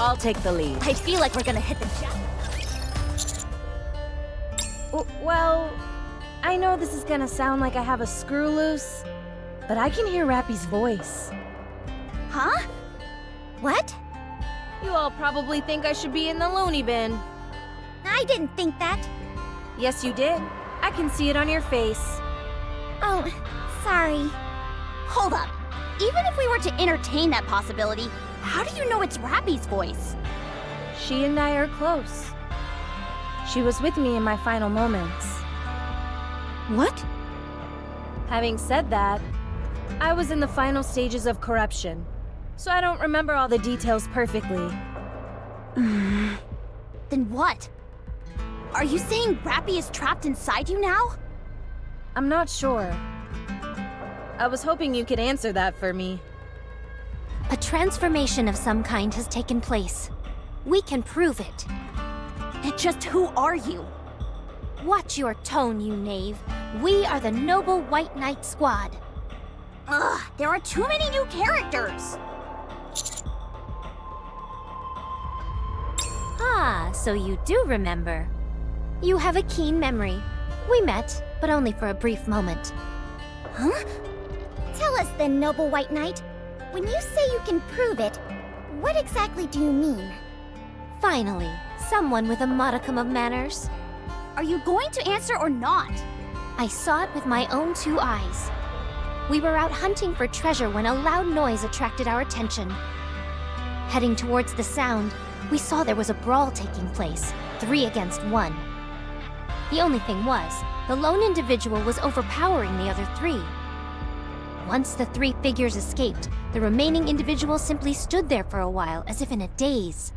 I'll take the lead. I feel like we're gonna hit the jackpot. Well, I know this is gonna sound like I have a screw loose, but I can hear Rappy's voice. Huh? What? You all probably think I should be in the loony bin. I didn't think that. Yes, you did. I can see it on your face. Oh, sorry. Hold up. Even if we were to entertain that possibility, how do you know it's Rappy's voice? She and I are close. She was with me in my final moments. What? Having said that, I was in the final stages of corruption, so I don't remember all the details perfectly. Then what? Are you saying Rappy is trapped inside you now? I'm not sure. I was hoping you could answer that for me. A transformation of some kind has taken place. We can prove it. And just who are you? Watch your tone, you knave. We are the Noble White Knight Squad. Ugh, there are too many new characters. Ah, so you do remember. You have a keen memory. We met, but only for a brief moment. Huh? Tell us then, Noble White Knight. When you say you can prove it, what exactly do you mean? Finally, someone with a modicum of manners. Are you going to answer or not? I saw it with my own 2 eyes. We were out hunting for treasure when a loud noise attracted our attention. Heading towards the sound, we saw there was a brawl taking place, 3 against 1. The only thing was, the lone individual was overpowering the other 3. Once the 3 figures escaped, the remaining individual simply stood there for a while as if in a daze.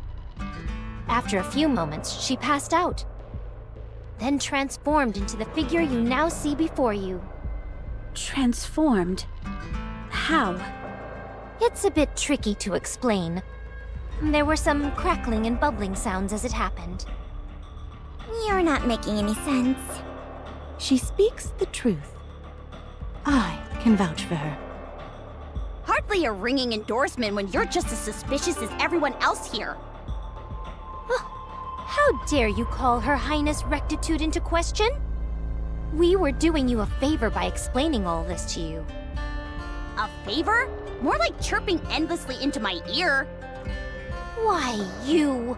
After a few moments, she passed out, then transformed into the figure you now see before you. Transformed? How? It's a bit tricky to explain. There were some crackling and bubbling sounds as it happened. You're not making any sense. She speaks the truth. I can vouch for her. Hardly a ringing endorsement when you're just as suspicious as everyone else here. How dare you call Her Highness Rectitude into question? We were doing you a favor by explaining all this to you. A favor? More like chirping endlessly into my ear. Why, you...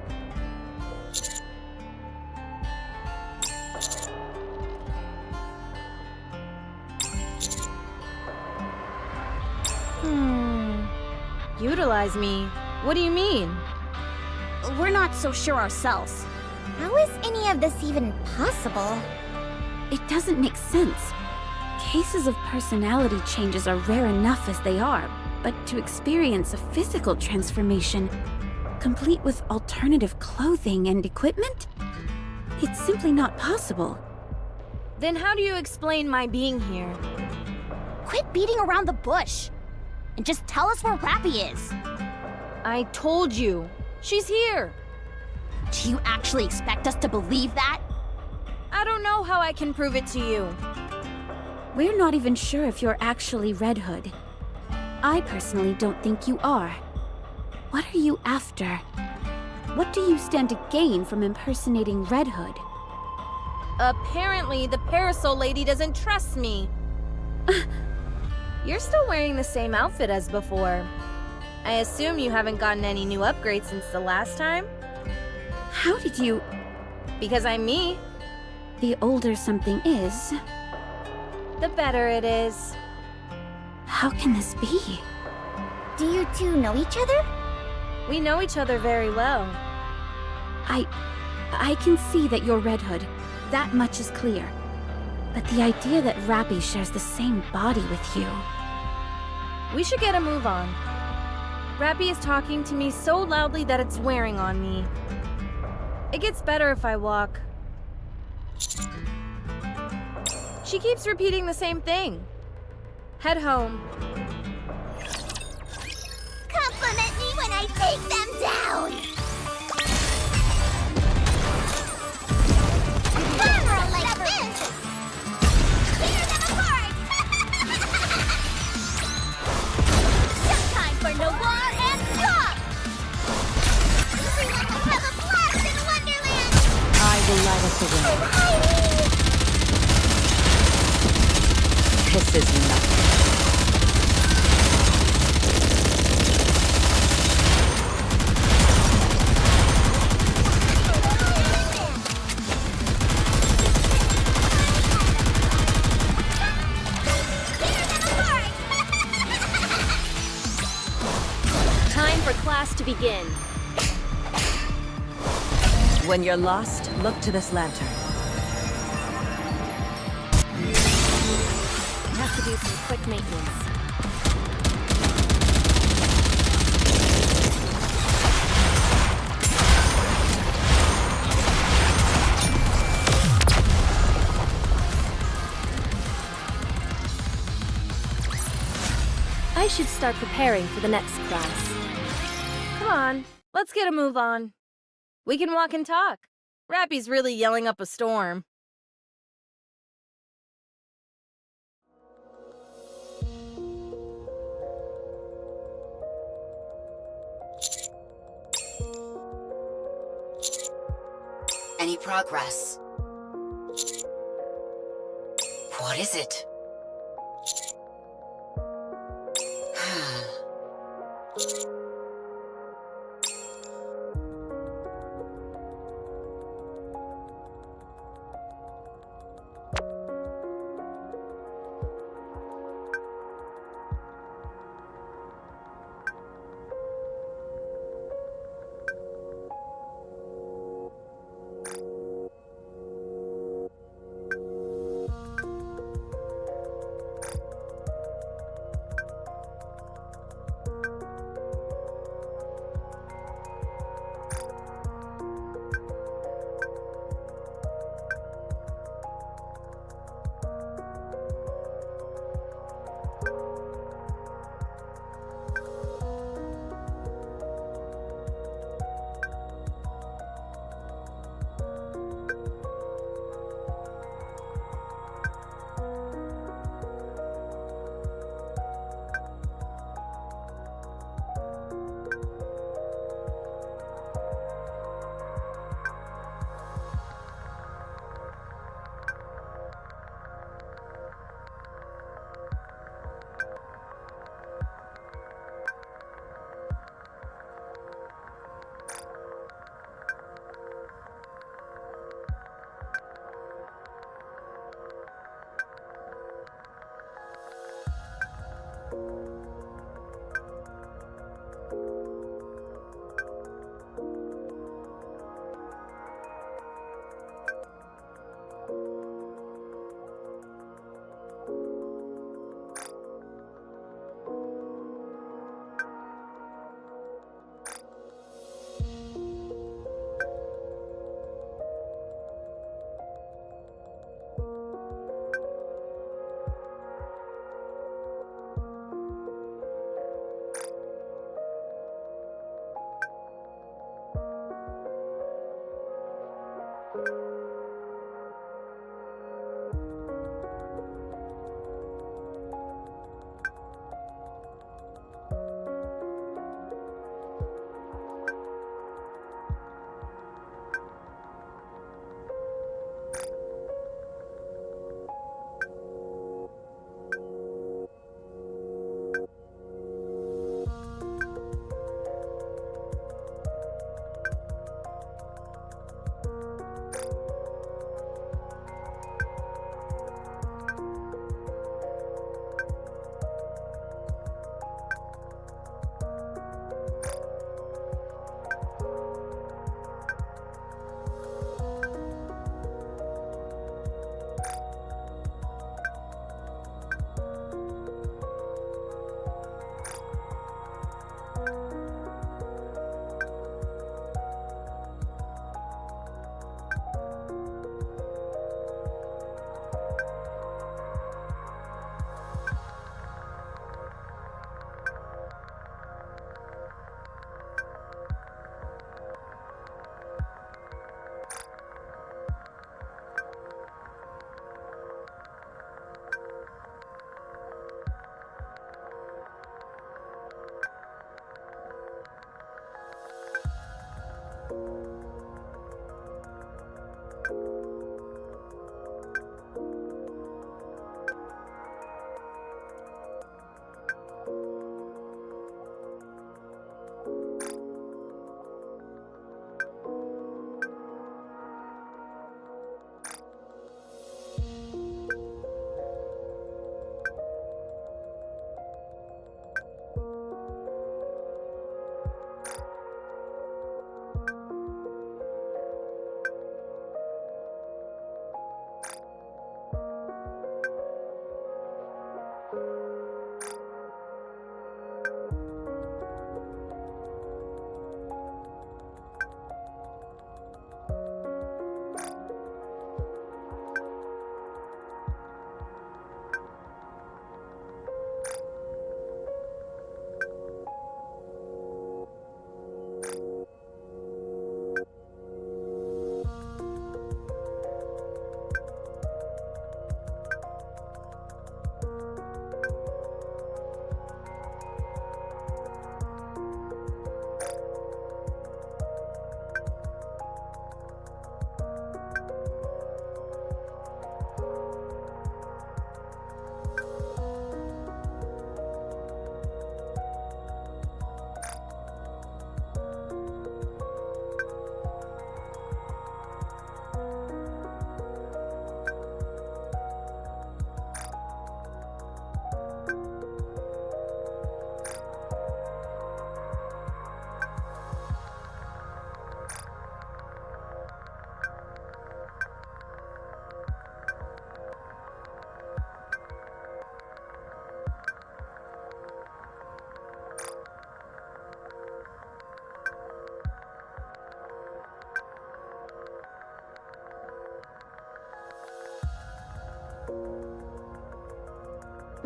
Utilize me? What do you mean? We're not so sure ourselves. How is any of this even possible? It doesn't make sense. Cases of personality changes are rare enough as they are, but to experience a physical transformation, complete with alternative clothing and equipment? It's simply not possible. Then how do you explain my being here? Quit beating around the bush. And just tell us where Rappy is. I told you. She's here. Do you actually expect us to believe that? I don't know how I can prove it to you. We're not even sure if you're actually Red Hood. I personally don't think you are. What are you after? What do you stand to gain from impersonating Red Hood? Apparently, the parasol lady doesn't trust me. You're still wearing the same outfit as before. I assume you haven't gotten any new upgrades since the last time? How did you... Because I'm me. The older something is, the better it is. how can this be? Do you two know each other? We know each other very well. I can see that you're Red Hood. That much is clear. But the idea that Rappy shares the same body with you... We should get a move on. Rappy is talking to me so loudly that it's wearing on me. It gets better if I walk. She keeps repeating the same thing. Head home. Compliment me when I take them down! Camera like this! Tear them apart! No time for no war and stop! will light us away. This is nothing. Time for class to begin. When you're lost, look to this lantern. Have to do some quick maintenance. I should start preparing for the next class. Come on, let's get a move on. We can walk and talk. Rappy's really yelling up a storm. Any progress? What is it?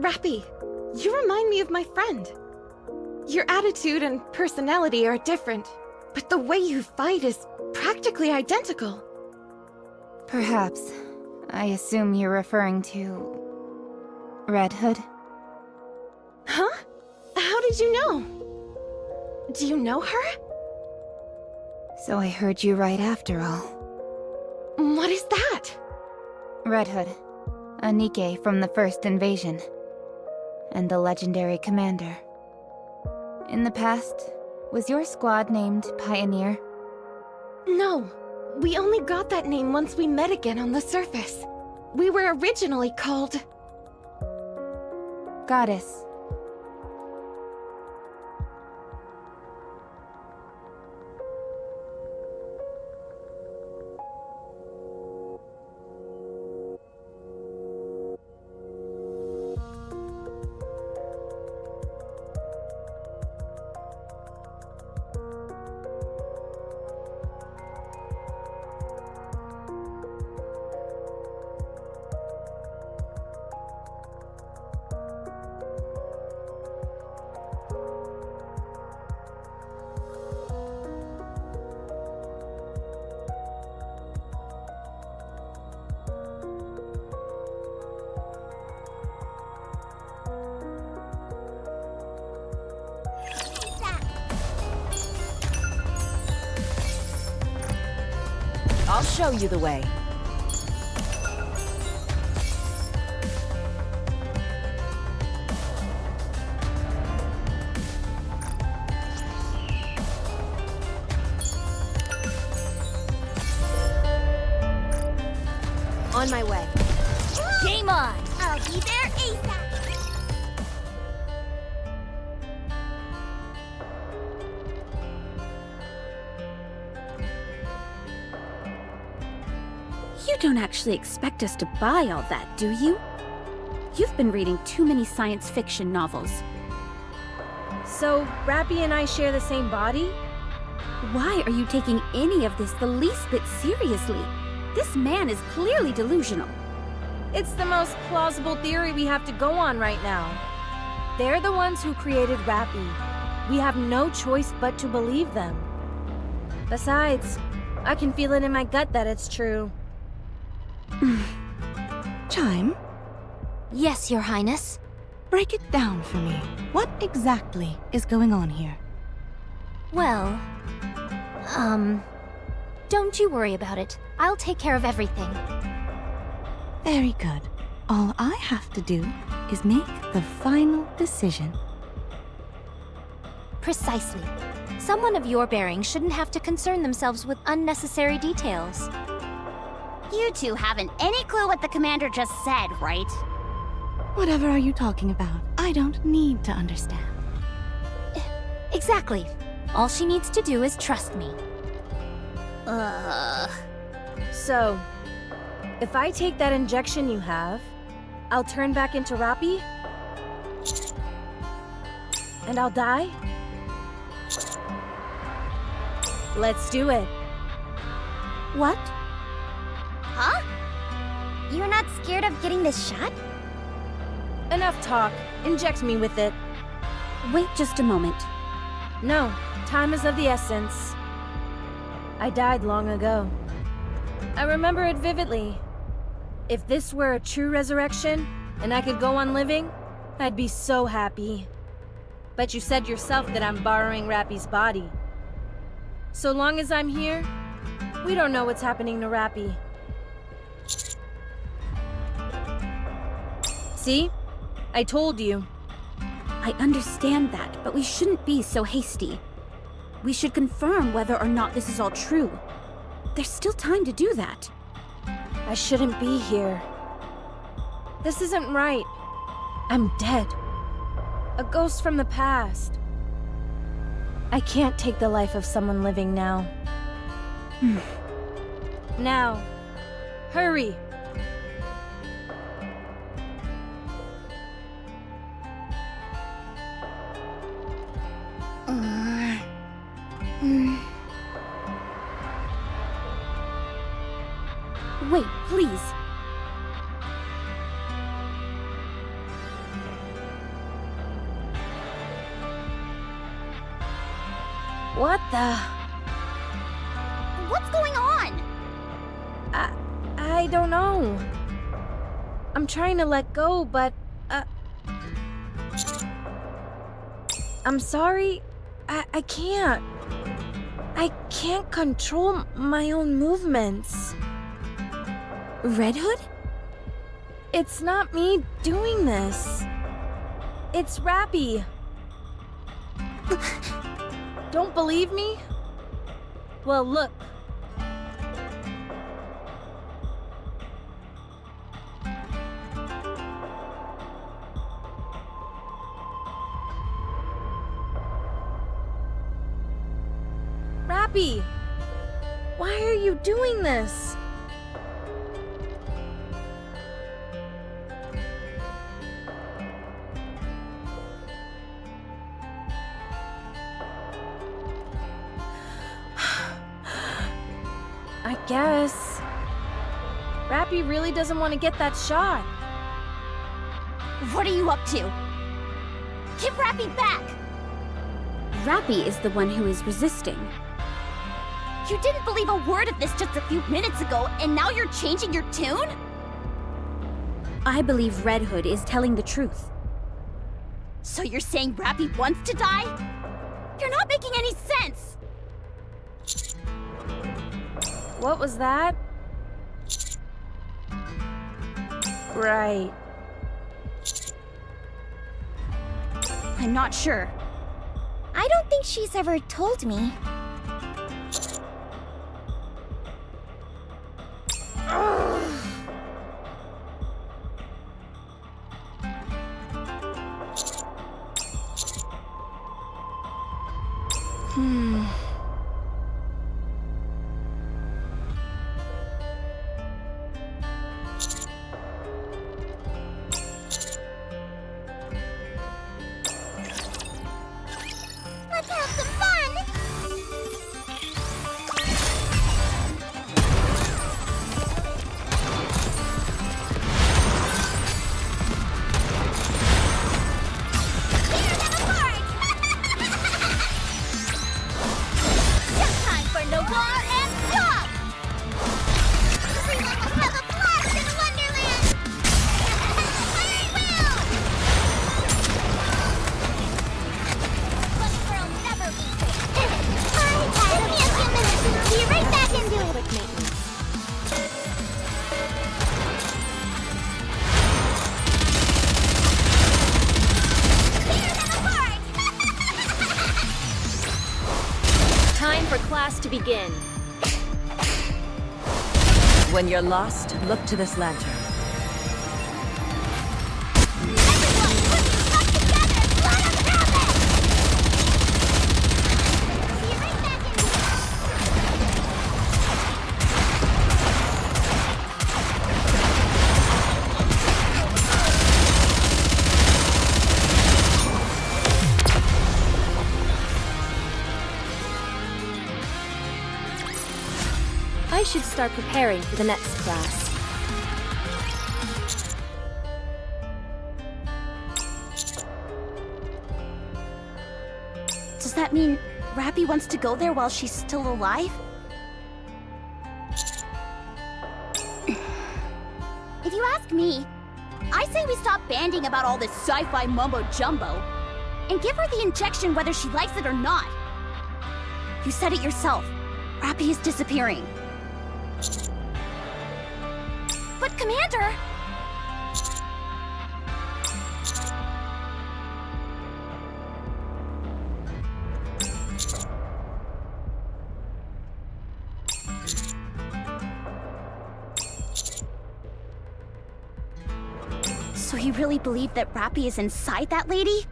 Rappy, you remind me of my friend. Your attitude and personality are different, but the way you fight is practically identical. Perhaps. I assume you're referring to... Red Hood? Huh? How did you know? Do you know her? So I heard you right after all. What is that? Red Hood. A NIKKE from the first invasion. And the legendary commander. In the past, was your squad named Pioneer? No. We only got that name once we met again on the surface. We were originally called... Goddess. I'll show you the way. On my way. Game on! I'll be there ASAP! You don't actually expect us to buy all that, do you? You've been reading too many science fiction novels. So, Rappy and I share the same body? Why are you taking any of this the least bit seriously? This man is clearly delusional. It's the most plausible theory we have to go on right now. They're the ones who created Rappy. We have no choice but to believe them. Besides, I can feel it in my gut that it's true. Chime, Yes, Your Highness. break it down for me. What exactly is going on here? Well, Don't you worry about it. I'll take care of everything. Very good. All I have to do is make the final decision. Precisely. Someone of your bearing shouldn't have to concern themselves with unnecessary details. You two haven't any clue what the commander just said, right? Whatever are you talking about? I don't need to understand. Exactly. All she needs to do is trust me. So, if I take that injection you have, I'll turn back into Rappy? And I'll die? Let's do it. What? Huh? You're not scared of getting this shot? Enough talk. Inject me with it. Wait just a moment. No, time is of the essence. I died long ago. I remember it vividly. If this were a true resurrection, and I could go on living, I'd be so happy. But you said yourself that I'm borrowing Rappy's body. So long as I'm here, we don't know what's happening to Rappy. See? I told you. I understand that, but we shouldn't be so hasty. We should confirm whether or not this is all true. There's still time to do that. I shouldn't be here. This isn't right. I'm dead. A ghost from the past. I can't take the life of someone living now. Now. Hurry. Wait, please. What the? What's going on? I don't know. I'm trying to let go, but, I'm sorry. I can't. I can't control my own movements. Red Hood? It's not me doing this. It's Rappy. Don't believe me? Well, look. Rappy! Why are you doing this? I guess. Rappy really doesn't want to get that shot. What are you up to? Give Rappy back! Rappy is the one who is resisting. You didn't believe a word of this just a few minutes ago, and now you're changing your tune? I believe Red Hood is telling the truth. So you're saying Rappy wants to die? You're not making any sense! What was that? Right. I'm not sure. I don't think she's ever told me. Let's have some fun! begin. When you're lost, look to this lantern. I should start preparing for the next class. Does that mean Rappy wants to go there while she's still alive? If you ask me, I say we stop banding about all this sci-fi mumbo-jumbo and give her the injection whether she likes it or not. You said it yourself. Rappy is disappearing. But Commander! So you really believe that Rappy is inside that lady?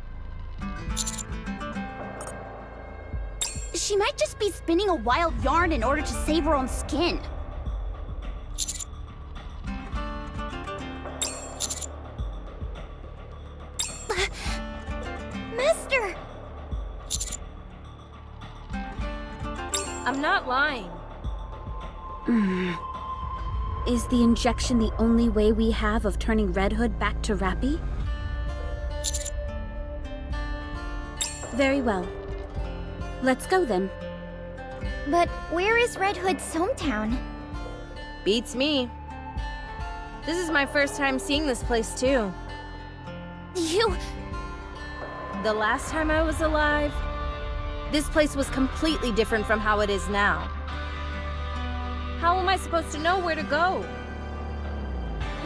She might just be spinning a wild yarn in order to save her own skin. Master! I'm not lying. Is the injection the only way we have of turning Red Hood back to Rappy? Very well. Let's go then. But where is Red Hood's hometown? Beats me. This is my first time seeing this place too. The last time I was alive, this place was completely different from how it is now. How am I supposed to know where to go?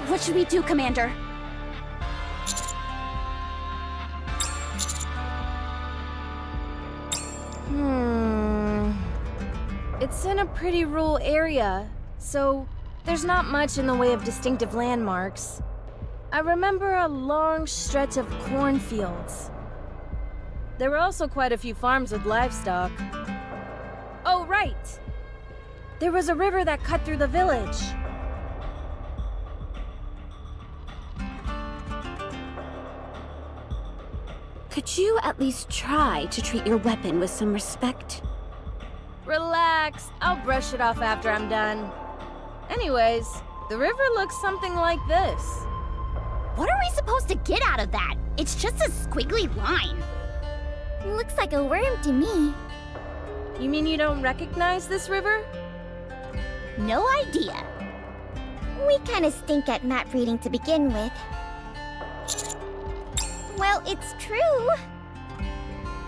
What should we do, Commander? It's in a pretty rural area, so there's not much in the way of distinctive landmarks. I remember a long stretch of cornfields. There were also quite a few farms with livestock. Oh, right! There was a river that cut through the village. Could you at least try to treat your weapon with some respect? Relax, I'll brush it off after I'm done. Anyways, the river looks something like this. What are we supposed to get out of that? It's just a squiggly line. Looks like a worm to me. You mean you don't recognize this river? No idea. We kinda stink at map reading to begin with. Well, it's true.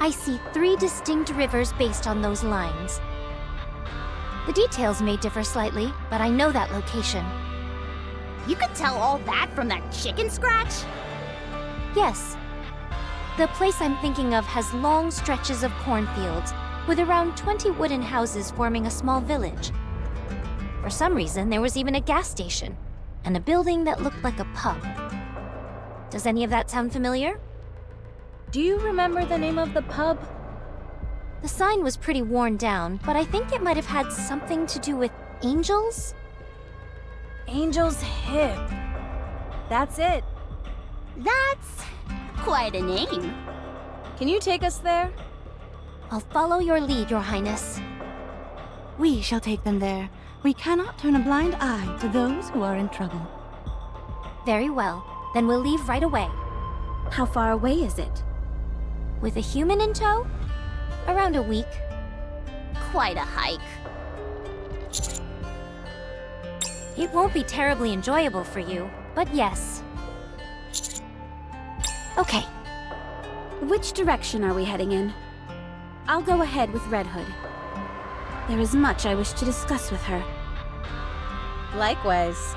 I see 3 distinct rivers based on those lines. The details may differ slightly, but I know that location. You could tell all that from that chicken scratch? Yes. The place I'm thinking of has long stretches of cornfields, with around 20 wooden houses forming a small village. For some reason, there was even a gas station, and a building that looked like a pub. Does any of that sound familiar? Do you remember the name of the pub? The sign was pretty worn down, but I think it might have had something to do with angels? Angel's Hip. That's it. That's quite a name. Can you take us there? I'll follow your lead, Your Highness. We shall take them there. We cannot turn a blind eye to those who are in trouble. Very well. Then we'll leave right away. How far away is it? With a human in tow? Around a week. Quite a hike. It won't be terribly enjoyable for you, but yes. Okay. Which direction are we heading in? I'll go ahead with Red Hood. There is much I wish to discuss with her. Likewise.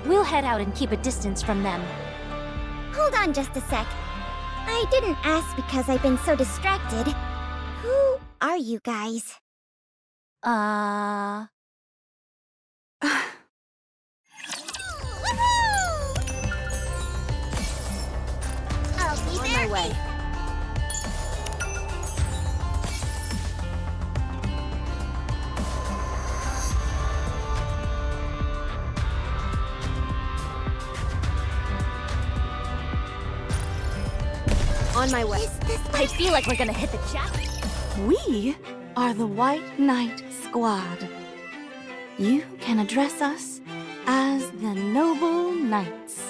We'll head out and keep a distance from them. Hold on just a sec. I didn't ask because I've been so distracted. Who are you guys? I'll be On there. my way. On my way. I feel like we're gonna hit the jackpot. We are the White Knight Squad. You can address us as the Noble Knights.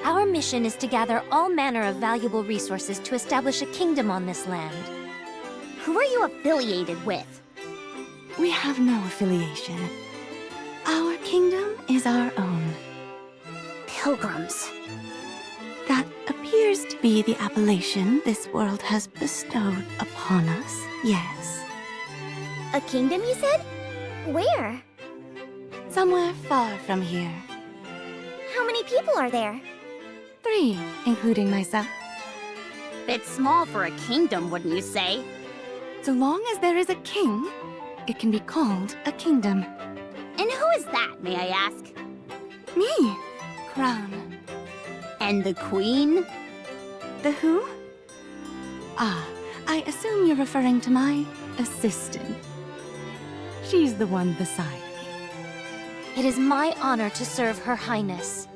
Our mission is to gather all manner of valuable resources to establish a kingdom on this land. Who are you affiliated with? We have no affiliation. Our kingdom is our own. Pilgrims. That appears to be the appellation this world has bestowed upon us, yes. A kingdom, you said? Where? Somewhere far from here. How many people are there? 3, including myself. Bit small for a kingdom, wouldn't you say? So long as there is a king, it can be called a kingdom. And who is that, may I ask? Me, Crown. And the queen? The who? Ah, I assume you're referring to my assistant. She's the one beside me. It is my honor to serve Her Highness.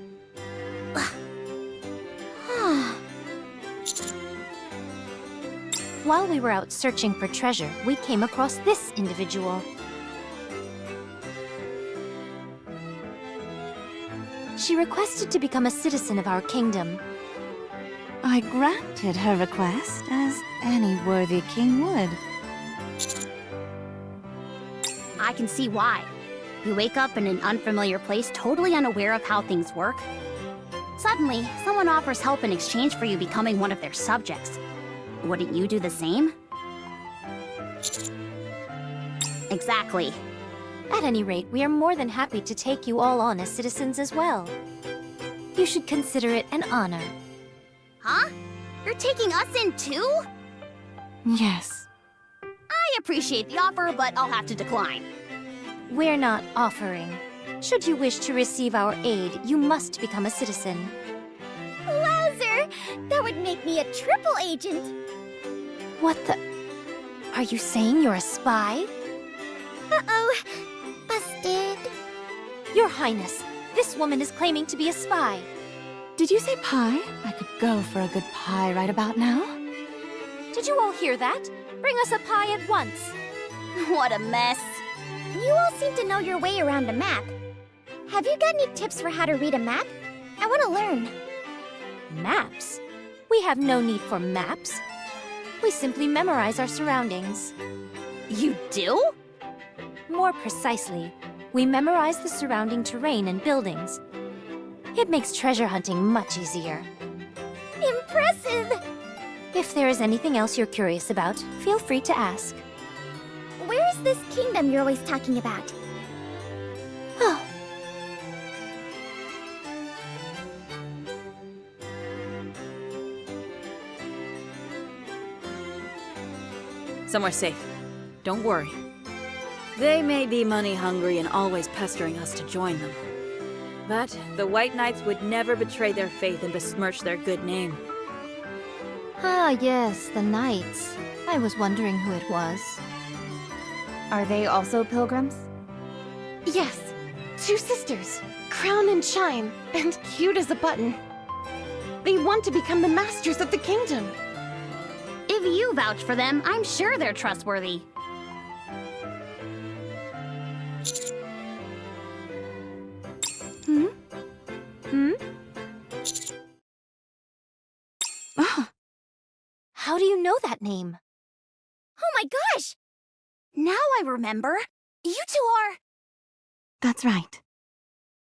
While we were out searching for treasure, we came across this individual. She requested to become a citizen of our kingdom. I granted her request, as any worthy king would. I can see why. You wake up in an unfamiliar place totally unaware of how things work. Suddenly, someone offers help in exchange for you becoming one of their subjects. Wouldn't you do the same? Exactly. At any rate, we are more than happy to take you all on as citizens as well. You should consider it an honor. Huh? You're taking us in too? Yes. I appreciate the offer, but I'll have to decline. We're not offering. Should you wish to receive our aid, you must become a citizen. Wowzer! That would make me a triple agent. What the... Are you saying you're a spy? Uh-oh. Busted. Your Highness, this woman is claiming to be a spy. Did you say pie? I could go for a good pie right about now. Did you all hear that? Bring us a pie at once. What a mess. You all seem to know your way around a map. Have you got any tips for how to read a map? I want to learn. Maps? We have no need for maps. We simply memorize our surroundings. You do? More precisely, we memorize the surrounding terrain and buildings. It makes treasure hunting much easier. Impressive! If there is anything else you're curious about, feel free to ask. Where is this kingdom you're always talking about? Somewhere safe. Don't worry. They may be money hungry and always pestering us to join them. But the White Knights would never betray their faith and besmirch their good name. Ah, yes, the Knights. I was wondering who it was. Are they also pilgrims? Yes, 2 sisters, Crown and Shine, and cute as a button. They want to become the masters of the kingdom. If you vouch for them, I'm sure they're trustworthy. How do you know that name? Oh my gosh! Now I remember. You two are... That's right.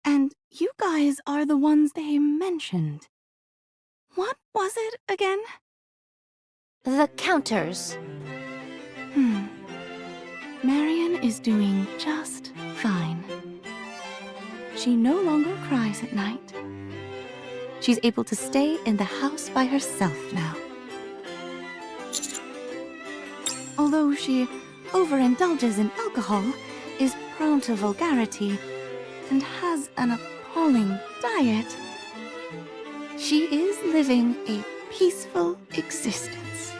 And you guys are the ones they mentioned. What was it again? The Counters. Marion is doing just fine. She no longer cries at night. She's able to stay in the house by herself now. although she overindulges in alcohol, is prone to vulgarity, and has an appalling diet, she is living a peaceful existence.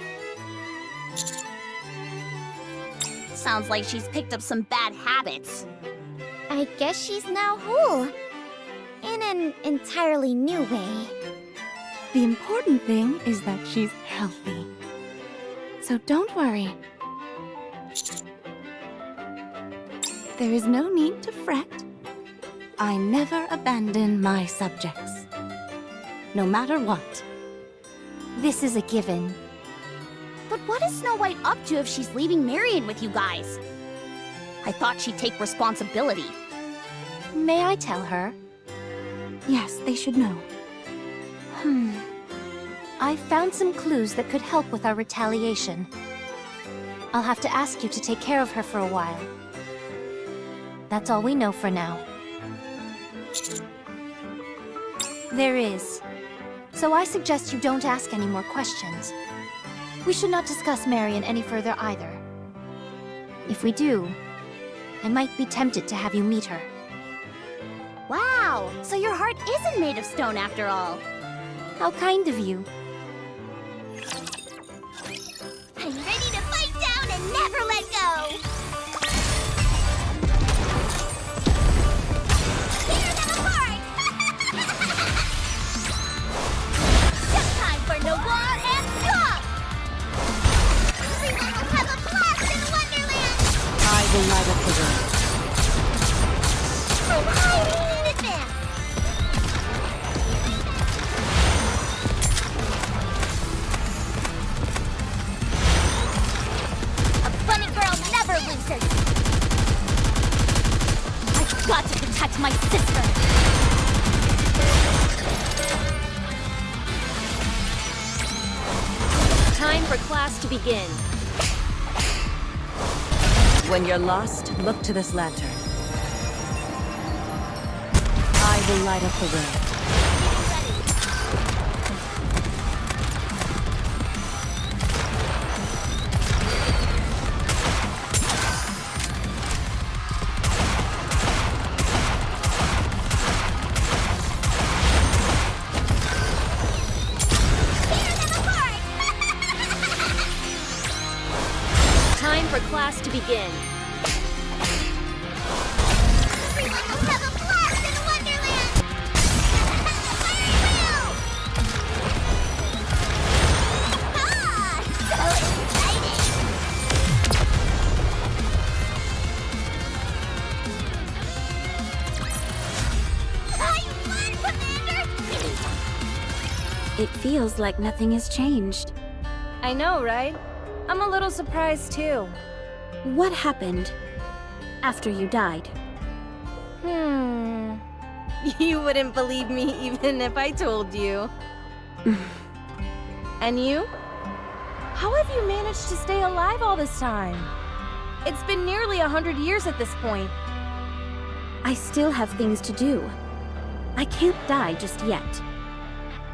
Sounds like she's picked up some bad habits. I guess she's now whole. In an entirely new way. The important thing is that she's healthy. So don't worry. There is no need to fret. I never abandon my subjects. No matter what. This is a given. But what is Snow White up to if she's leaving Marion with you guys? I thought she'd take responsibility. May I tell her? Yes, they should know. I found some clues that could help with our retaliation. I'll have to ask you to take care of her for a while. That's all we know for now. There is. So I suggest you don't ask any more questions. We should not discuss Marion any further either. If we do, I might be tempted to have you meet her. Wow, so your heart isn't made of stone after all. How kind of you. I'm ready to fight down and never let go! Tear them apart! Just time for no war and stop! Everyone will have a blast in Wonderland! I will light up the room. I'm hiding in advance! A bunny girl never loses! I've got to protect my sister! Time for class to begin. When you're lost, look to this lantern. I will light up the room. Time for class to begin. Everyone will have a blast in Wonderland! Ah, so exciting! I won, Commander! It feels like nothing has changed. I know, right? I'm a little surprised too. What happened after you died? You wouldn't believe me even if I told you. And you? How have you managed to stay alive all this time? It's been nearly 100 years at this point. I still have things to do. I can't die just yet.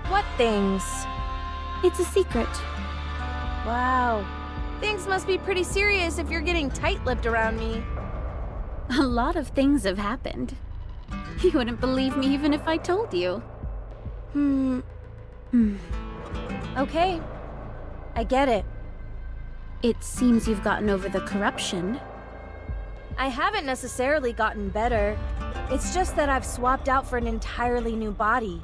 What things? It's a secret. Wow. Things must be pretty serious if you're getting tight-lipped around me. A lot of things have happened. You wouldn't believe me even if I told you. Okay. I get it. It seems you've gotten over the corruption. I haven't necessarily gotten better. It's just that I've swapped out for an entirely new body.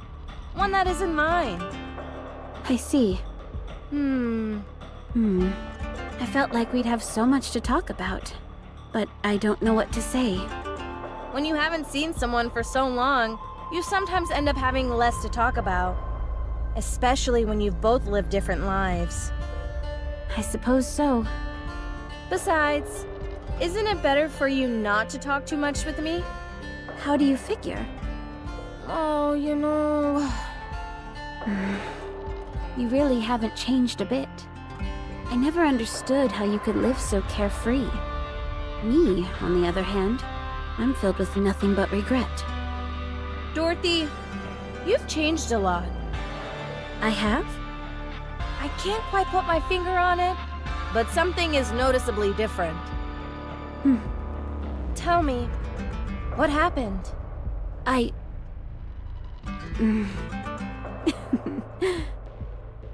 One that isn't mine. I see. I felt like we'd have so much to talk about, but I don't know what to say. When you haven't seen someone for so long, you sometimes end up having less to talk about. Especially when you've both lived different lives. I suppose so. Besides, isn't it better for you not to talk too much with me? How do you figure? Oh, you know... You really haven't changed a bit. I never understood how you could live so carefree. Me, on the other hand, I'm filled with nothing but regret. Dorothy, you've changed a lot. I have? I can't quite put my finger on it, but something is noticeably different. Tell me, what happened?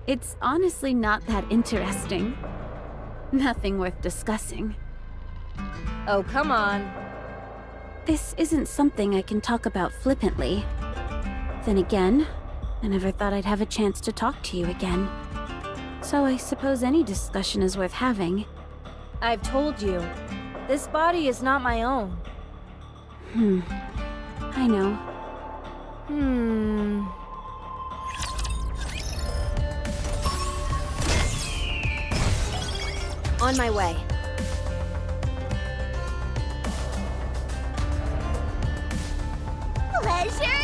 It's honestly not that interesting. Nothing worth discussing. Oh, come on. This isn't something I can talk about flippantly. Then again, I never thought I'd have a chance to talk to you again. So I suppose any discussion is worth having. I've told you, this body is not my own. I know. On my way. Pleasure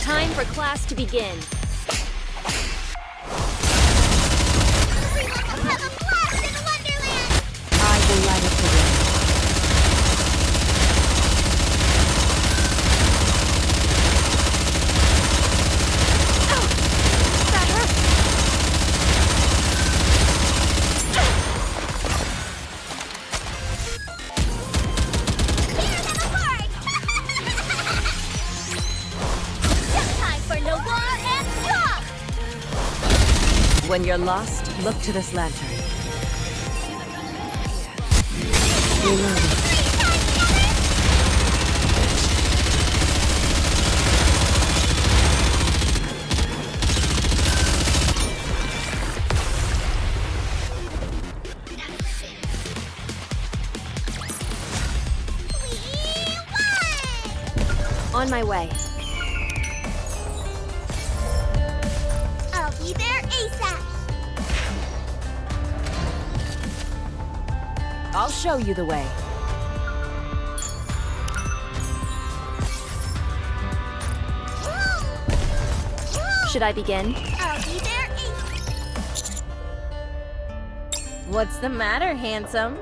Time for class to begin. I will let it begin. When you're lost, look to this lantern. Reloading. On my way. I'll be there ASAP. I'll show you the way. Should I begin? I'll be there ASAP. What's the matter, handsome?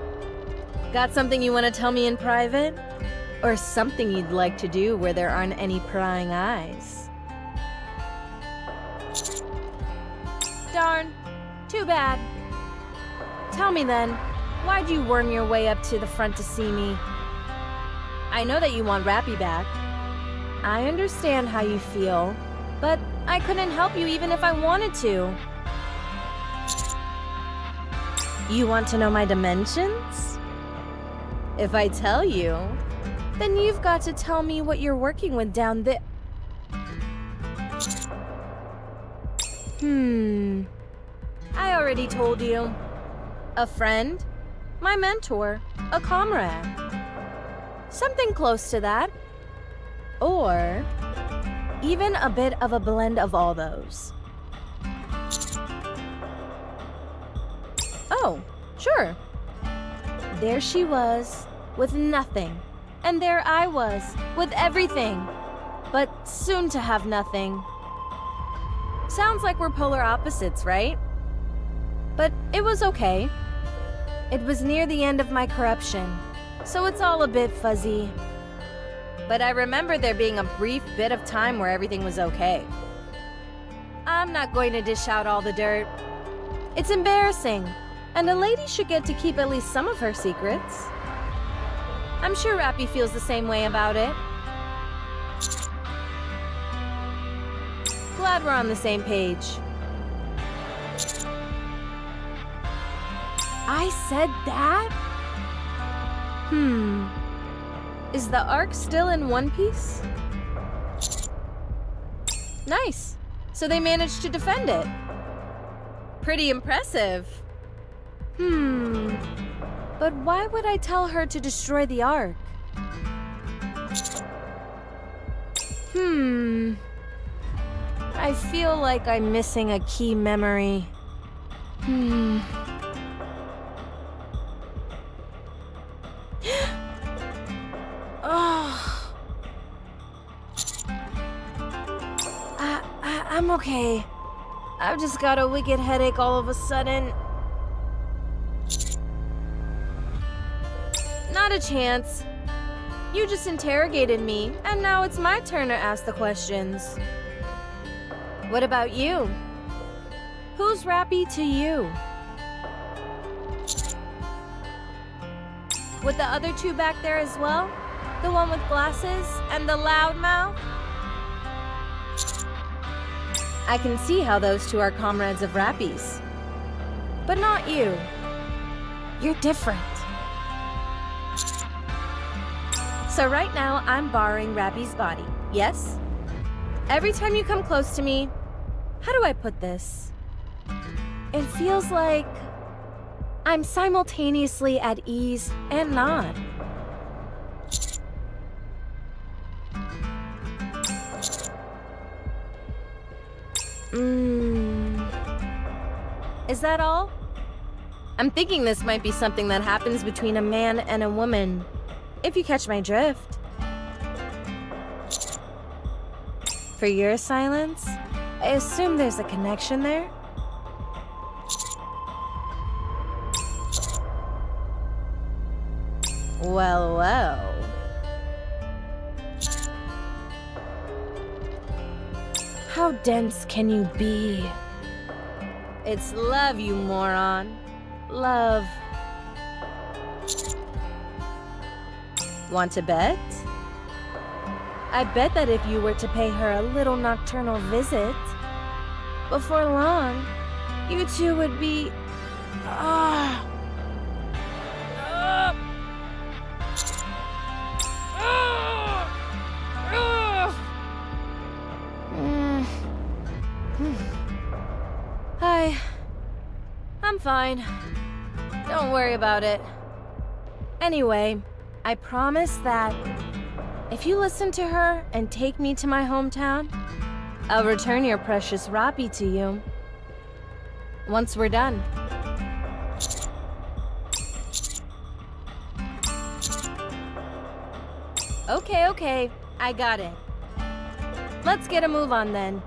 Got something you want to tell me in private? Or something you'd like to do where there aren't any prying eyes? Darn, too bad. Tell me then, why'd you worm your way up to the front to see me? I know that you want Rappy back. I understand how you feel, but I couldn't help you even if I wanted to. You want to know my dimensions? If I tell you, then you've got to tell me what you're working with down there. I already told you. A friend, my mentor, a comrade. Something close to that. Or even a bit of a blend of all those. Oh, sure. There she was, with nothing. And there I was, with everything. But soon to have nothing. Sounds like we're polar opposites, right? But it was okay. It was near the end of my corruption, so it's all a bit fuzzy. But I remember there being a brief bit of time where everything was okay. I'm not going to dish out all the dirt. It's embarrassing, and a lady should get to keep at least some of her secrets. I'm sure Rappy feels the same way about it. Glad we're on the same page. I said that? Is the Ark still in one piece? Nice. So they managed to defend it. Pretty impressive. But why would I tell her to destroy the Ark? I feel like I'm missing a key memory. I'm okay. I've just got a wicked headache all of a sudden. Not a chance. You just interrogated me, and now it's my turn to ask the questions. What about you? Who's Rappy to you? With the other two back there as well? The one with glasses and the loud mouth? I can see how those two are comrades of Rappy's. But not you. You're different. So right now, I'm borrowing Rappy's body, yes? Every time you come close to me, how do I put this? It feels like I'm simultaneously at ease and not. Is that all? I'm thinking this might be something that happens between a man and a woman, if you catch my drift. For your silence, I assume there's a connection there? Well, well. How dense can you be? It's love, you moron. Love. Want to bet? I bet that if you were to pay her a little nocturnal visit, before long, you two would be... I'm fine. Don't worry about it. Anyway, I promise that if you listen to her and take me to my hometown, I'll return your precious Rappy to you. Once we're done. Okay, I got it. Let's get a move on then.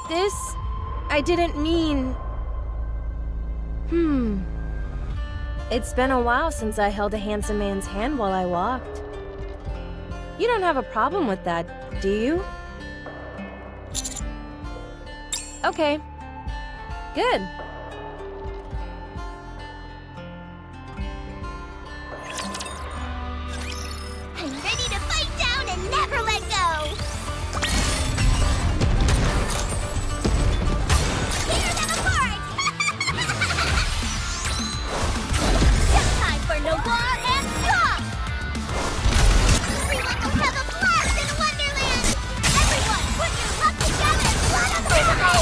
This, I didn't mean... It's been a while since I held a handsome man's hand while I walked. You don't have a problem with that, do you? Okay. Good. I'm ready to fight down and never let go! Tear them apart! Just time for no war and stop! Everyone will have a blast in Wonderland! Everyone, put your luck together! Let us go!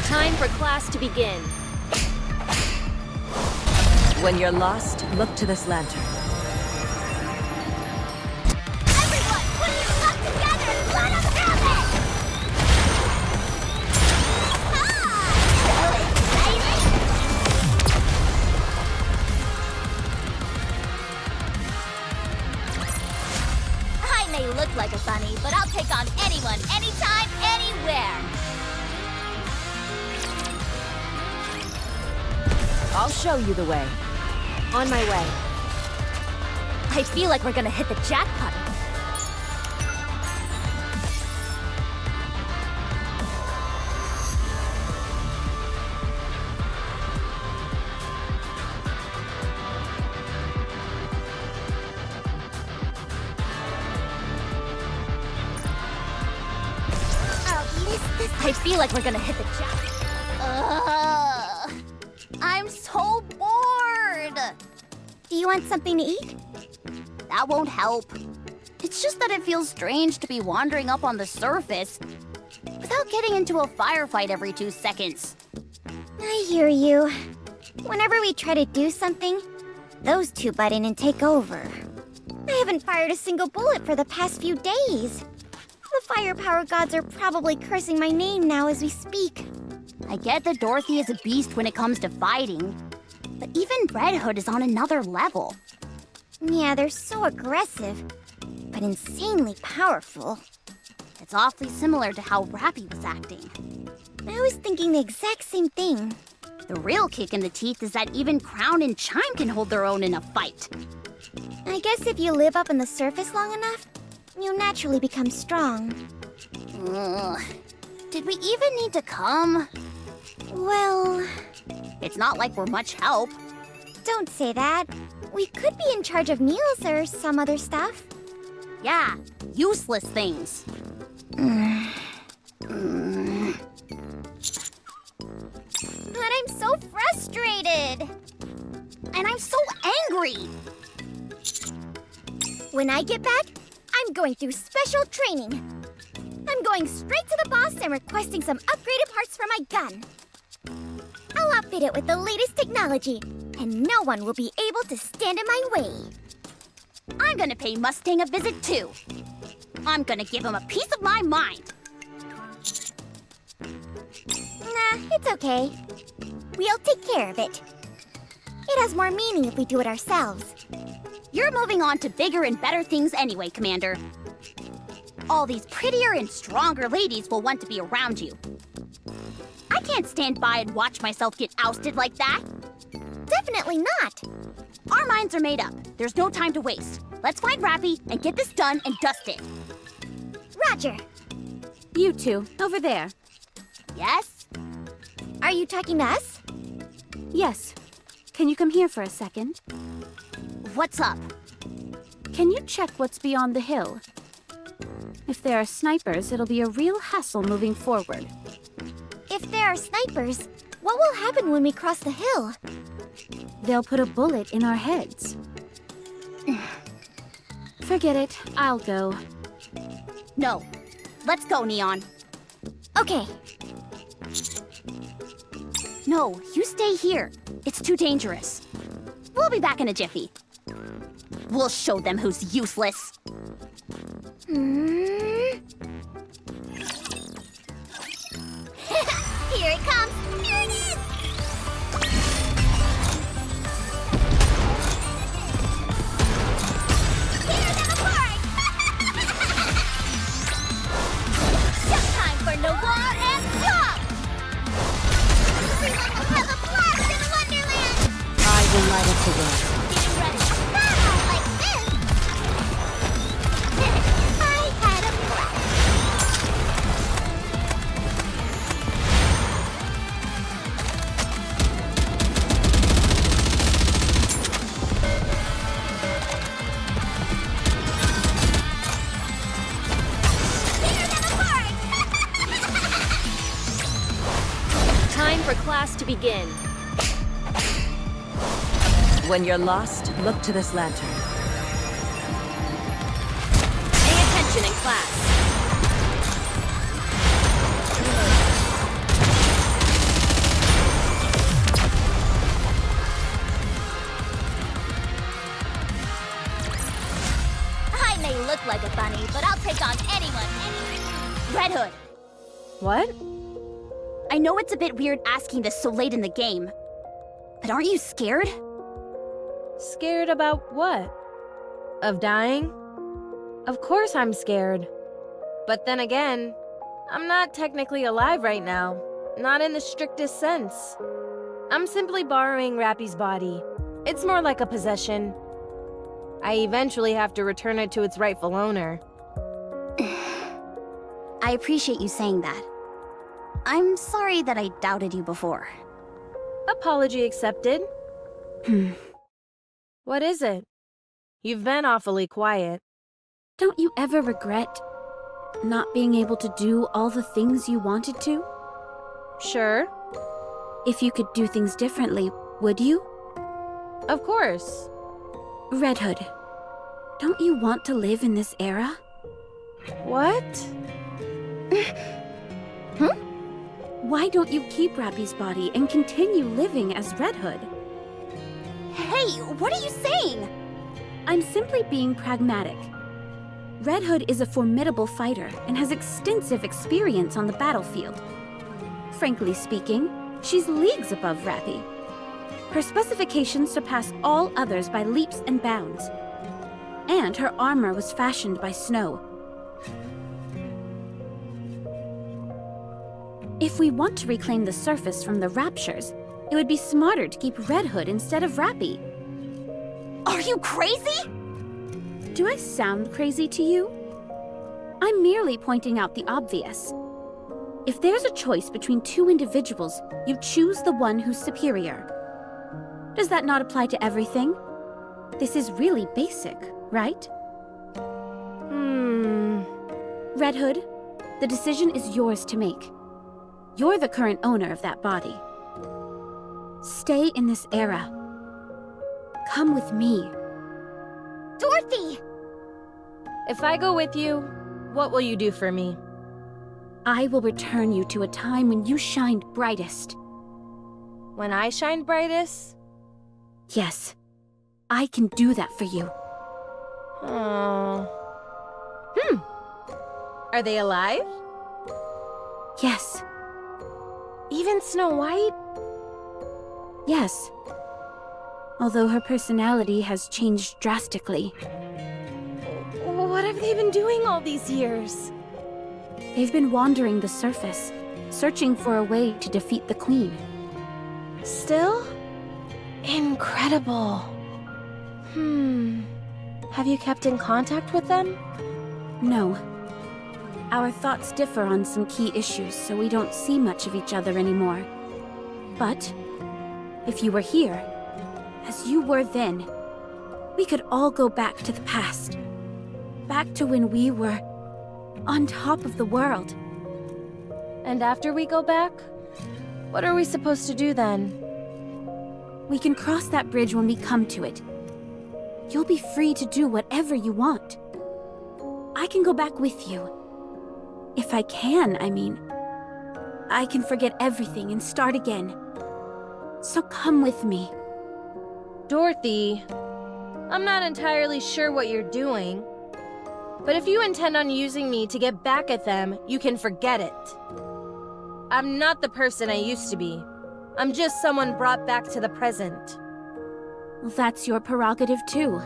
Time for class to begin. When you're lost, look to this lantern. Everyone, put your luck together and let us have it! So exciting! I may look like a bunny, but I'll take on anyone, anytime, anywhere! I'll show you the way. On my way. I feel like we're gonna hit the jackpot. I feel like we're gonna hit the jackpot. I'm so bored! Do you want something to eat? That won't help. It's just that it feels strange to be wandering up on the surface without getting into a firefight every 2 seconds. I hear you. Whenever we try to do something, those two butt in and take over. I haven't fired a single bullet for the past few days. The firepower gods are probably cursing my name now as we speak. I get that Dorothy is a beast when it comes to fighting, but even Red Hood is on another level. Yeah, they're so aggressive, but insanely powerful. It's awfully similar to how Rappy was acting. I was thinking the exact same thing. The real kick in the teeth is that even Crown and Chime can hold their own in a fight. I guess if you live up on the surface long enough, you naturally become strong. Ugh. Did we even need to come? Well, It's not like we're much help. don't say that. We could be in charge of meals or some other stuff. Yeah, useless things. But I'm so frustrated. And I'm so angry. When I get back, I'm going through special training. I'm going straight to the boss and requesting some upgraded parts for my gun. I'll outfit it with the latest technology, and no one will be able to stand in my way. I'm gonna pay Mustang a visit too. I'm gonna give him a piece of my mind. Nah, it's okay. We'll take care of it. It has more meaning if we do it ourselves. You're moving on to bigger and better things anyway, Commander. All these prettier and stronger ladies will want to be around you. I can't stand by and watch myself get ousted like that. Definitely not. Our minds are made up. There's no time to waste. Let's find Rappy and get this done and dusted. Roger. You two, over there. Yes? Are you talking to us? Yes. Can you come here for a second? What's up? Can you check what's beyond the hill? If there are snipers, it'll be a real hassle moving forward. If there are snipers, what will happen when we cross the hill? They'll put a bullet in our heads. Forget it. I'll go. No. Let's go, Neon. Okay. No, you stay here. It's too dangerous. We'll be back in a jiffy. We'll show them who's useless. Here it comes! Here it is! Tear them apart! Just time for no war and stop! Everyone will have a blast in Wonderland! I will light up the world. Getting ready for battle like this! I had a blast! Tear them apart! Time for class to begin. When you're lost, look to this lantern. Pay attention in class. I may look like a bunny, but I'll take on anyone. Red Hood, What? I know it's a bit weird asking this so late in the game, but aren't you scared? Scared about what? Of dying? Of course I'm scared. But then again, I'm not technically alive right now. Not in the strictest sense. I'm simply borrowing Rappy's body. It's more like a possession. I eventually have to return it to its rightful owner. I appreciate you saying that. I'm sorry that I doubted you before. Apology accepted. What is it? You've been awfully quiet. Don't you ever regret not being able to do all the things you wanted to? Sure, If you could do things differently, would you? of course. Red Hood, don't you want to live in this era? What? Why don't you keep Rappy's body and continue living as Red Hood? Hey, what are you saying? I'm simply being pragmatic. Red Hood is a formidable fighter and has extensive experience on the battlefield. Frankly speaking, she's leagues above Rappy. Her specifications surpass all others by leaps and bounds. And her armor was fashioned by snow. If we want to reclaim the surface from the Raptures, it would be smarter to keep Red Hood instead of Rappy. Are you crazy? Do I sound crazy to you? I'm merely pointing out the obvious. If there's a choice between two individuals, you choose the one who's superior. Does that not apply to everything? This is really basic, right? Red Hood, the decision is yours to make. You're the current owner of that body. Stay in this era. Come with me. Dorothy! If I go with you, what will you do for me? I will return you to a time when you shined brightest. When I shine brightest? Yes, I can do that for you. Oh. Are they alive? Yes. Even Snow White? Yes. Although her personality has changed drastically. What have they been doing all these years? They've been wandering the surface, searching for a way to defeat the Queen. Still? Incredible. Have you kept in contact with them? No. Our thoughts differ on some key issues, so we don't see much of each other anymore. But, if you were here, as you were then, we could all go back to the past. Back to when we were on top of the world. And after we go back, what are we supposed to do then? We can cross that bridge when we come to it. You'll be free to do whatever you want. I can go back with you. If I can, I mean. I can forget everything and start again. So come with me. Dorothy, I'm not entirely sure what you're doing. But if you intend on using me to get back at them, you can forget it. I'm not the person I used to be. I'm just someone brought back to the present. Well, that's your prerogative too.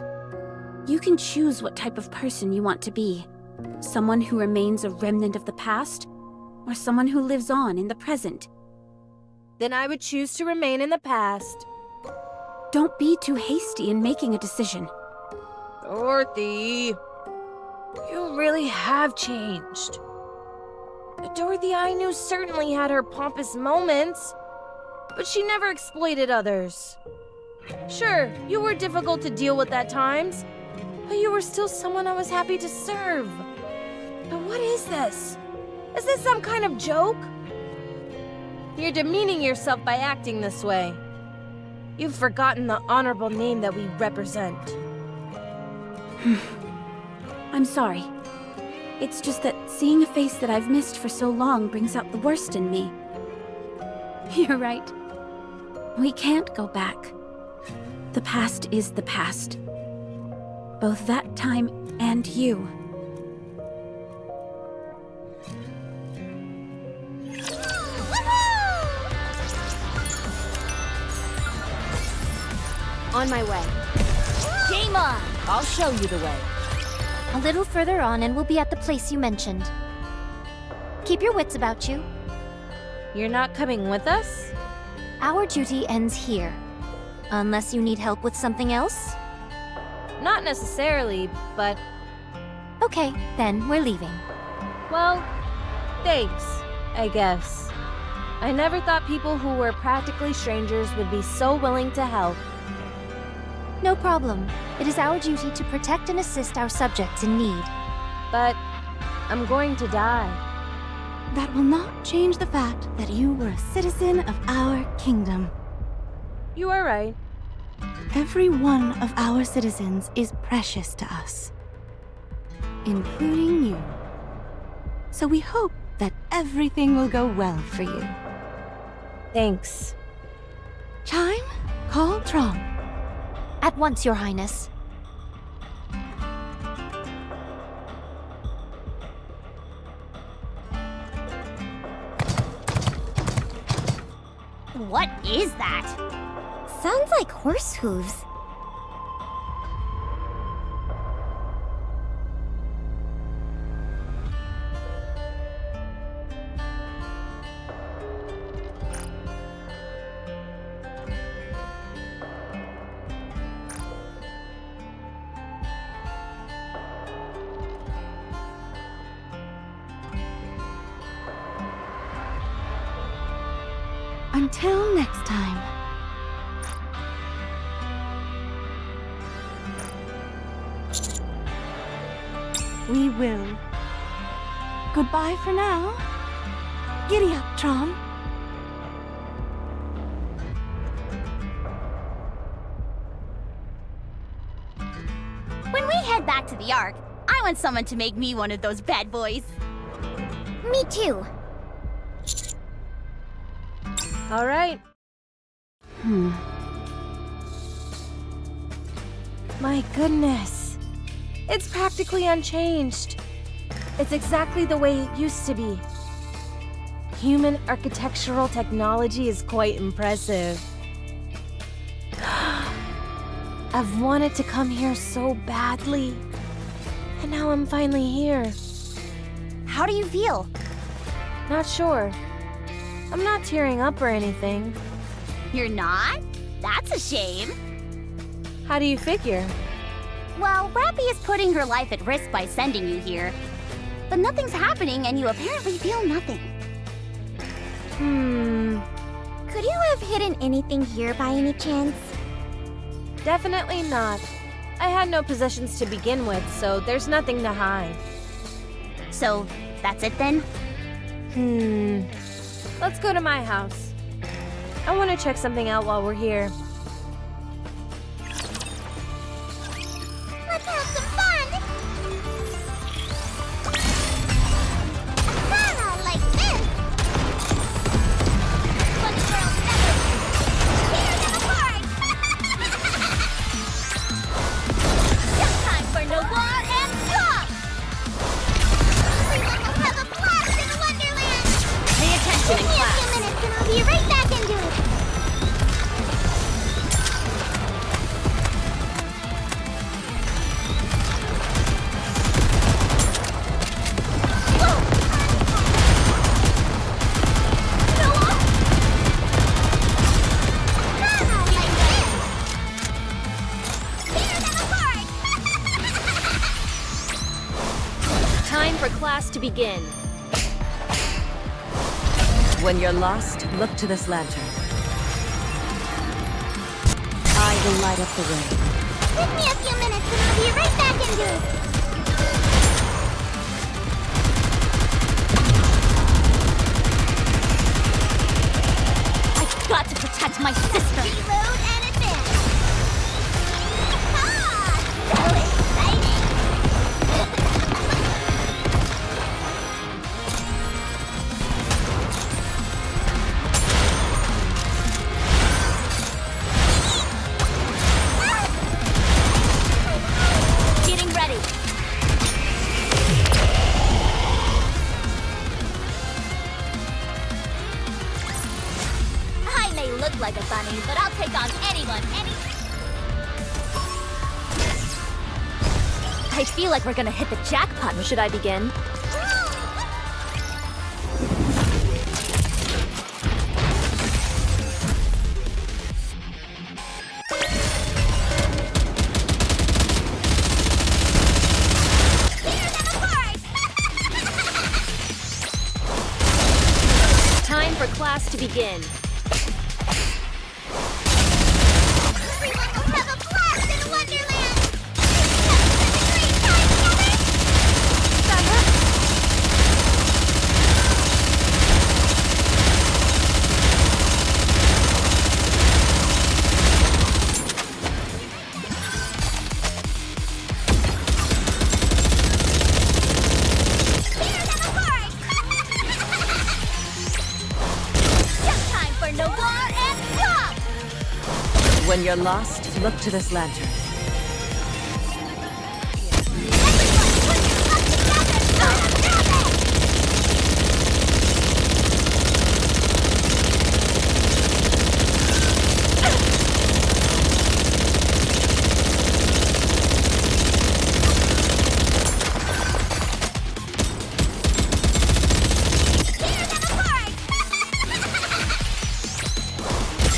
You can choose what type of person you want to be. Someone who remains a remnant of the past, or someone who lives on in the present. Then I would choose to remain in the past. Don't be too hasty in making a decision. Dorothy, you really have changed. The Dorothy I knew certainly had her pompous moments, but she never exploited others. Sure, you were difficult to deal with at times, but you were still someone I was happy to serve. But what is this? Is this some kind of joke? You're demeaning yourself by acting this way. You've forgotten the honorable name that we represent. I'm sorry. It's just that seeing a face that I've missed for so long brings out the worst in me. You're right. We can't go back. The past is the past. Both that time and you. On my way. Game on! I'll show you the way. A little further on and we'll be at the place you mentioned. Keep your wits about you. You're not coming with us? Our duty ends here. Unless you need help with something else? Not necessarily, but... Okay, then we're leaving. Well, thanks, I guess. I never thought people who were practically strangers would be so willing to help. No problem. It is our duty to protect and assist our subjects in need. But I'm going to die. That will not change the fact that you were a citizen of our kingdom. You are right. Every one of our citizens is precious to us, including you. So we hope that everything will go well for you. Thanks. Chime, call Trom. At once, Your Highness. What is that? Sounds like horse hooves. Until next time. We will. Goodbye for now. Giddy up, Trom. When we head back to the Ark, I want someone to make me one of those bad boys. Me too. All right. My goodness. It's practically unchanged. It's exactly the way it used to be. Human architectural technology is quite impressive. I've wanted to come here so badly. And now I'm finally here. How do you feel? Not sure. I'm not tearing up or anything. You're not? That's a shame. How do you figure? Well, Rappy is putting her life at risk by sending you here. But nothing's happening and you apparently feel nothing. Could you have hidden anything here by any chance? Definitely not. I had no possessions to begin with, so there's nothing to hide. So, that's it then? Let's go to my house. I want to check something out while we're here. Let's have some fun! Like this! But the girls never tear them apart! Just time for Noir and Pop! We will have a blast in Wonderland! Pay attention in Give me a class. few minutes and I'll be right back into it! Time for class to begin. When you're lost, look to this lantern. I will light up the way. Give me a few minutes and I'll be right back into it! I've got to protect my sister. Reload and advance! Ah! So exciting! Getting ready. I may look like a bunny, but I'll take on anyone, I feel like we're gonna hit the jackpot. Should I begin? Time for class to begin. Everyone will have a blast in Wonderland! Having such a great time together! Tear them apart! you're lost, look to this lantern.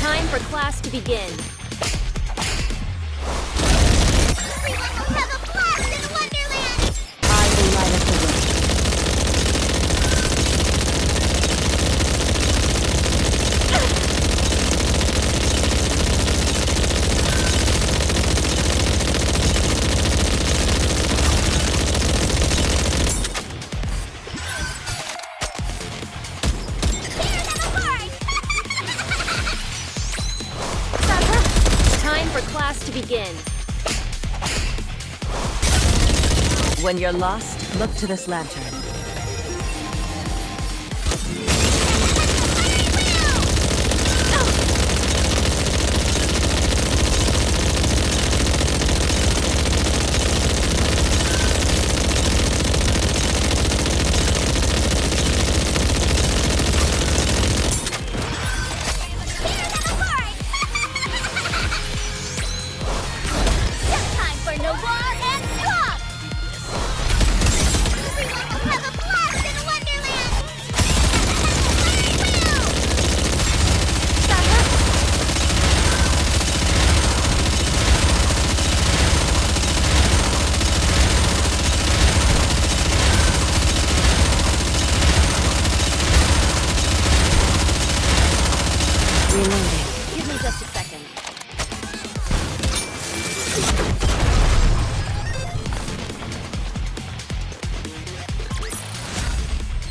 Time for class to begin. Everyone will have a blast in Wonderland! I will light up the way. Time for class to begin. When you're lost, look to this lantern. Time for no war and talk! Everyone will have a blast in Wonderland! Reloading. Give me just a second.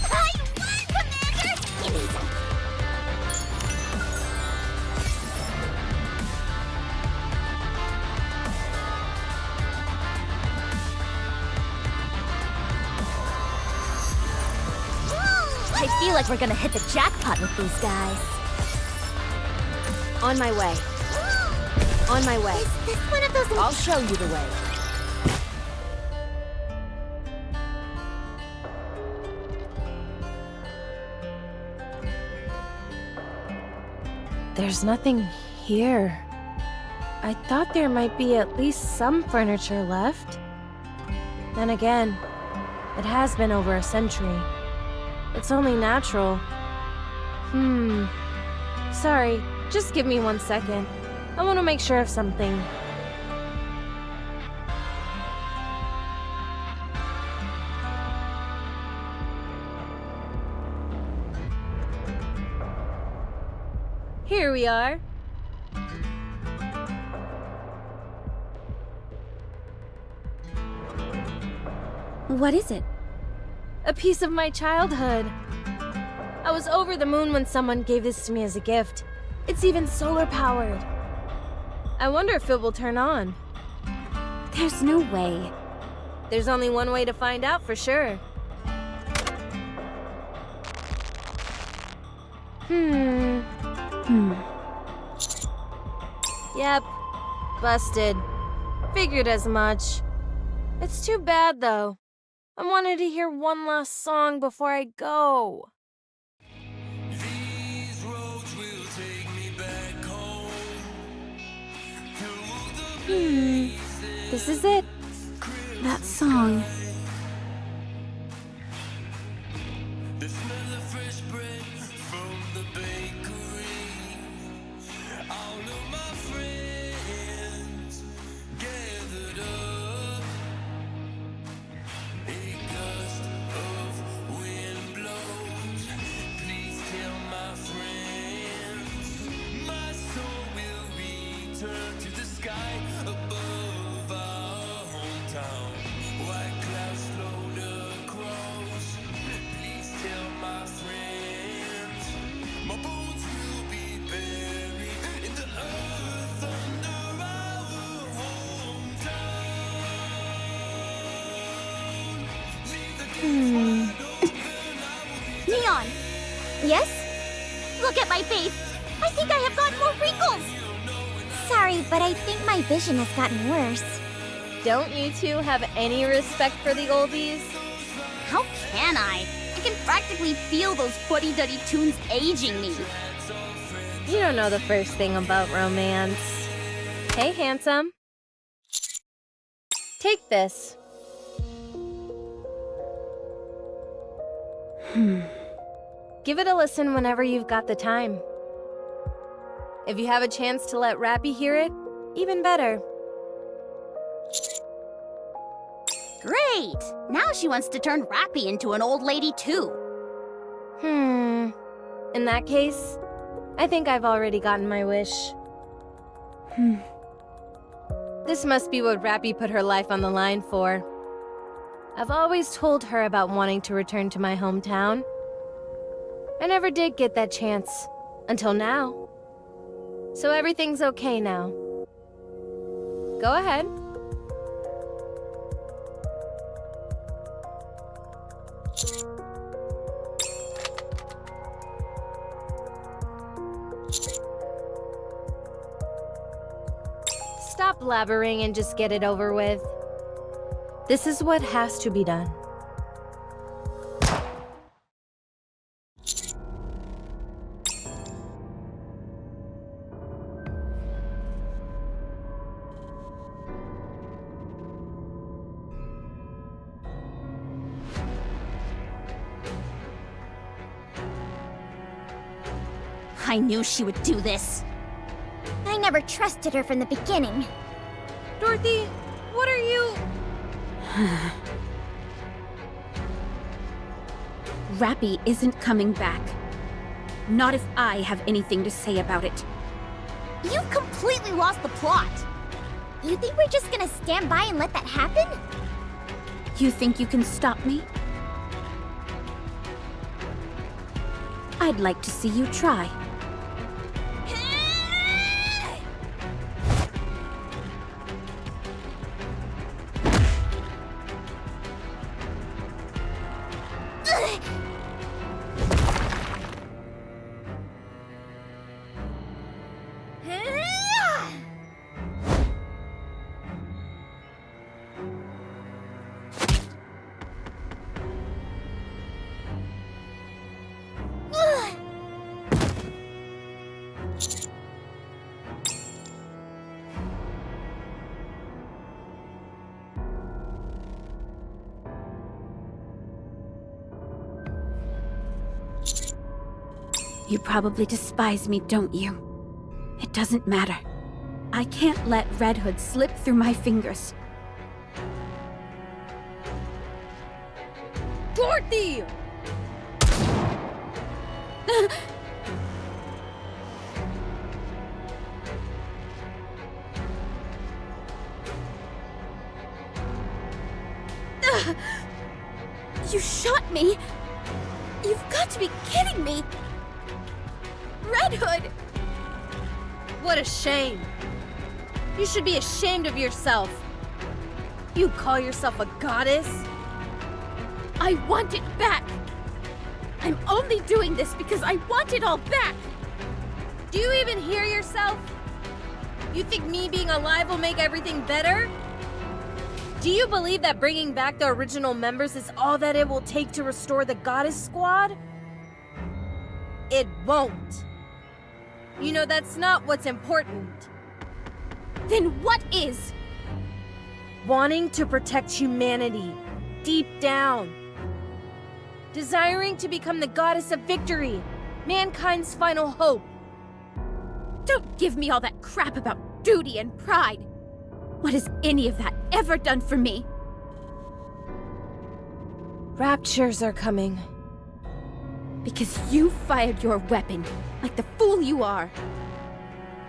I won, Commander! I feel like we're gonna hit the jackpot with these guys. On my way. On my way. Is this one of those... I'll show you the way. There's nothing here. I thought there might be at least some furniture left. Then again, it has been over a century. It's only natural. Sorry, just give me 1 second. I want to make sure of something. Here we are. What is it? A piece of my childhood. I was over the moon when someone gave this to me as a gift. It's even solar powered. I wonder if it will turn on. There's no way. There's only one way to find out for sure. Yep. Busted. Figured as much. It's too bad, though. I wanted to hear one last song before I go. This is it. That song. Neon! Yes? Look at my face! I think I have got more wrinkles! Sorry, sorry, but I think my vision has gotten worse. Don't you two have any respect for the oldies? How can I? I can practically feel those fuddy-duddy tunes aging me. You don't know the first thing about romance. Hey, handsome. Take this. Give it a listen whenever you've got the time. If you have a chance to let Rappy hear it, even better. Great! Now she wants to turn Rappy into an old lady too. In that case, I think I've already gotten my wish. This must be what Rappy put her life on the line for. I've always told her about wanting to return to my hometown. I never did get that chance, until now. So everything's okay now. Go ahead. Stop blabbering and just get it over with. This is what has to be done. I knew she would do this. I never trusted her from the beginning. Dorothy, what are you... Rappy isn't coming back. Not if I have anything to say about it. You've completely lost the plot. You think we're just gonna stand by and let that happen? You think you can stop me? I'd like to see you try. You probably despise me, don't you? It doesn't matter. I can't let Red Hood slip through my fingers. Dorothy! You shot me? You've got to be kidding me! Red Hood! What a shame. You should be ashamed of yourself. You call yourself a goddess? I want it back! I'm only doing this because I want it all back! Do you even hear yourself? You think me being alive will make everything better? Do you believe that bringing back the original members is all that it will take to restore the Goddess Squad? It won't. You know that's not what's important. Then what is? Wanting to protect humanity, deep down. Desiring to become the Goddess of Victory, mankind's final hope. Don't give me all that crap about duty and pride. What has any of that ever done for me? Raptures are coming. Because you fired your weapon, like the fool you are.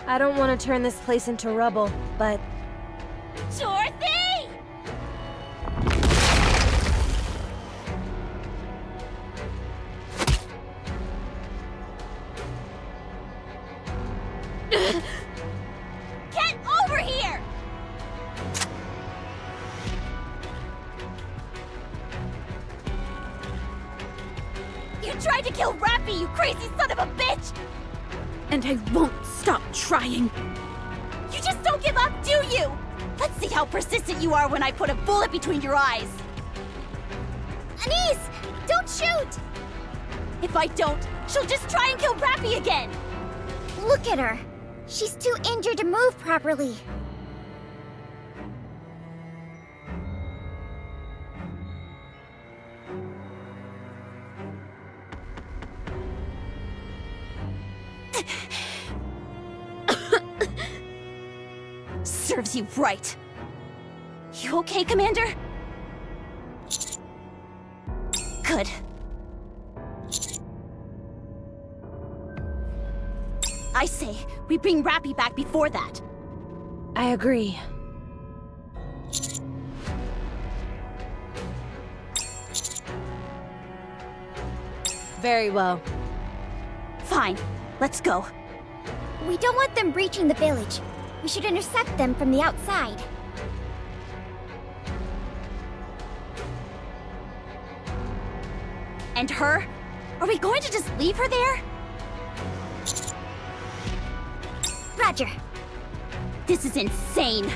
I don't want to turn this place into rubble, but... Dorothy! Get over here! You tried to kill Rappy, you crazy son of a bitch! And I won't stop trying. You just don't give up, do you? Let's see how persistent you are when I put a bullet between your eyes. Anise, don't shoot! If I don't, she'll just try and kill Rappy again. Look at her. She's too injured to move properly. Serves you right. You okay, Commander? Good. I say, we bring Rappy back before that. I agree. Very well. Fine, let's go. We don't want them breaching the village. We should intercept them from the outside. And her? Are we going to just leave her there? Roger. This is insane.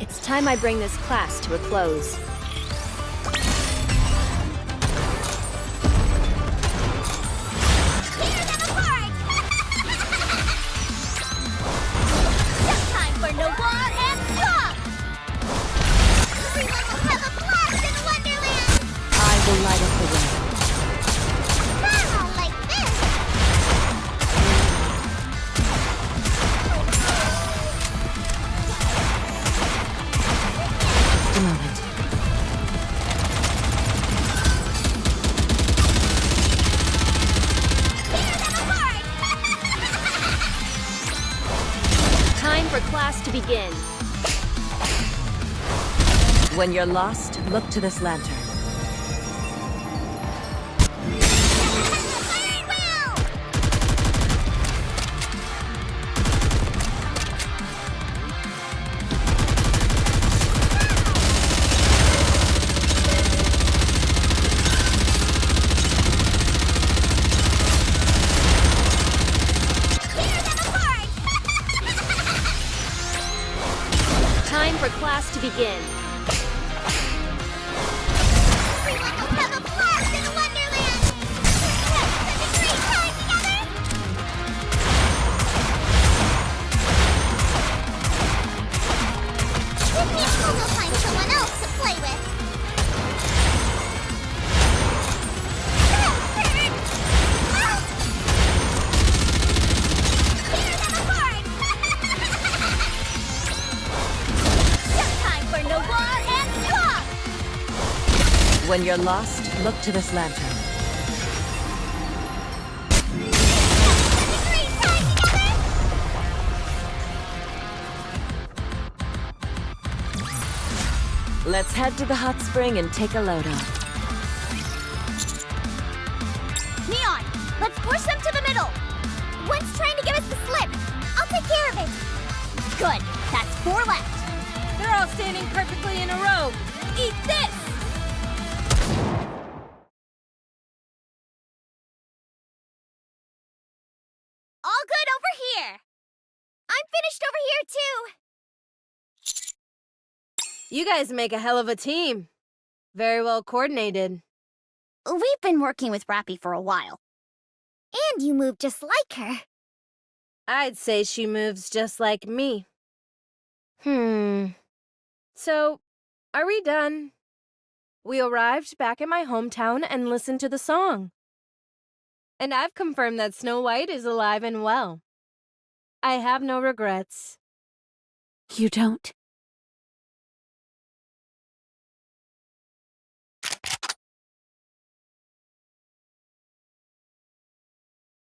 It's time I bring this class to a close. Tear them apart! Just time for no war and swap! Everyone will have a blast in Wonderland! I will light up the way. Ah, like this! Just a moment. Tear them apart! Time for class to begin. When you're lost, look to this lantern. Iron Will! Tear them apart! Time for class to begin. Everyone will have a blast in Wonderland! Let's have a great time together! With me, we'll find someone else to play with. Tear them apart! Just time for no war and swap! When you're lost, look to this lantern. Great time together! Let's head to the hot spring and take a load off. Neon, let's push them to the middle! One's trying to give us the slip. I'll take care of it. Good, that's 4 left. They're all standing perfectly in a row. Eat this! All good over here! I'm finished over here, too. You guys make a hell of a team. Very well coordinated. We've been working with Rappy for a while. And you move just like her. I'd say she moves just like me. So, are we done? We arrived back at my hometown and listened to the song. And I've confirmed that Snow White is alive and well. I have no regrets. You don't.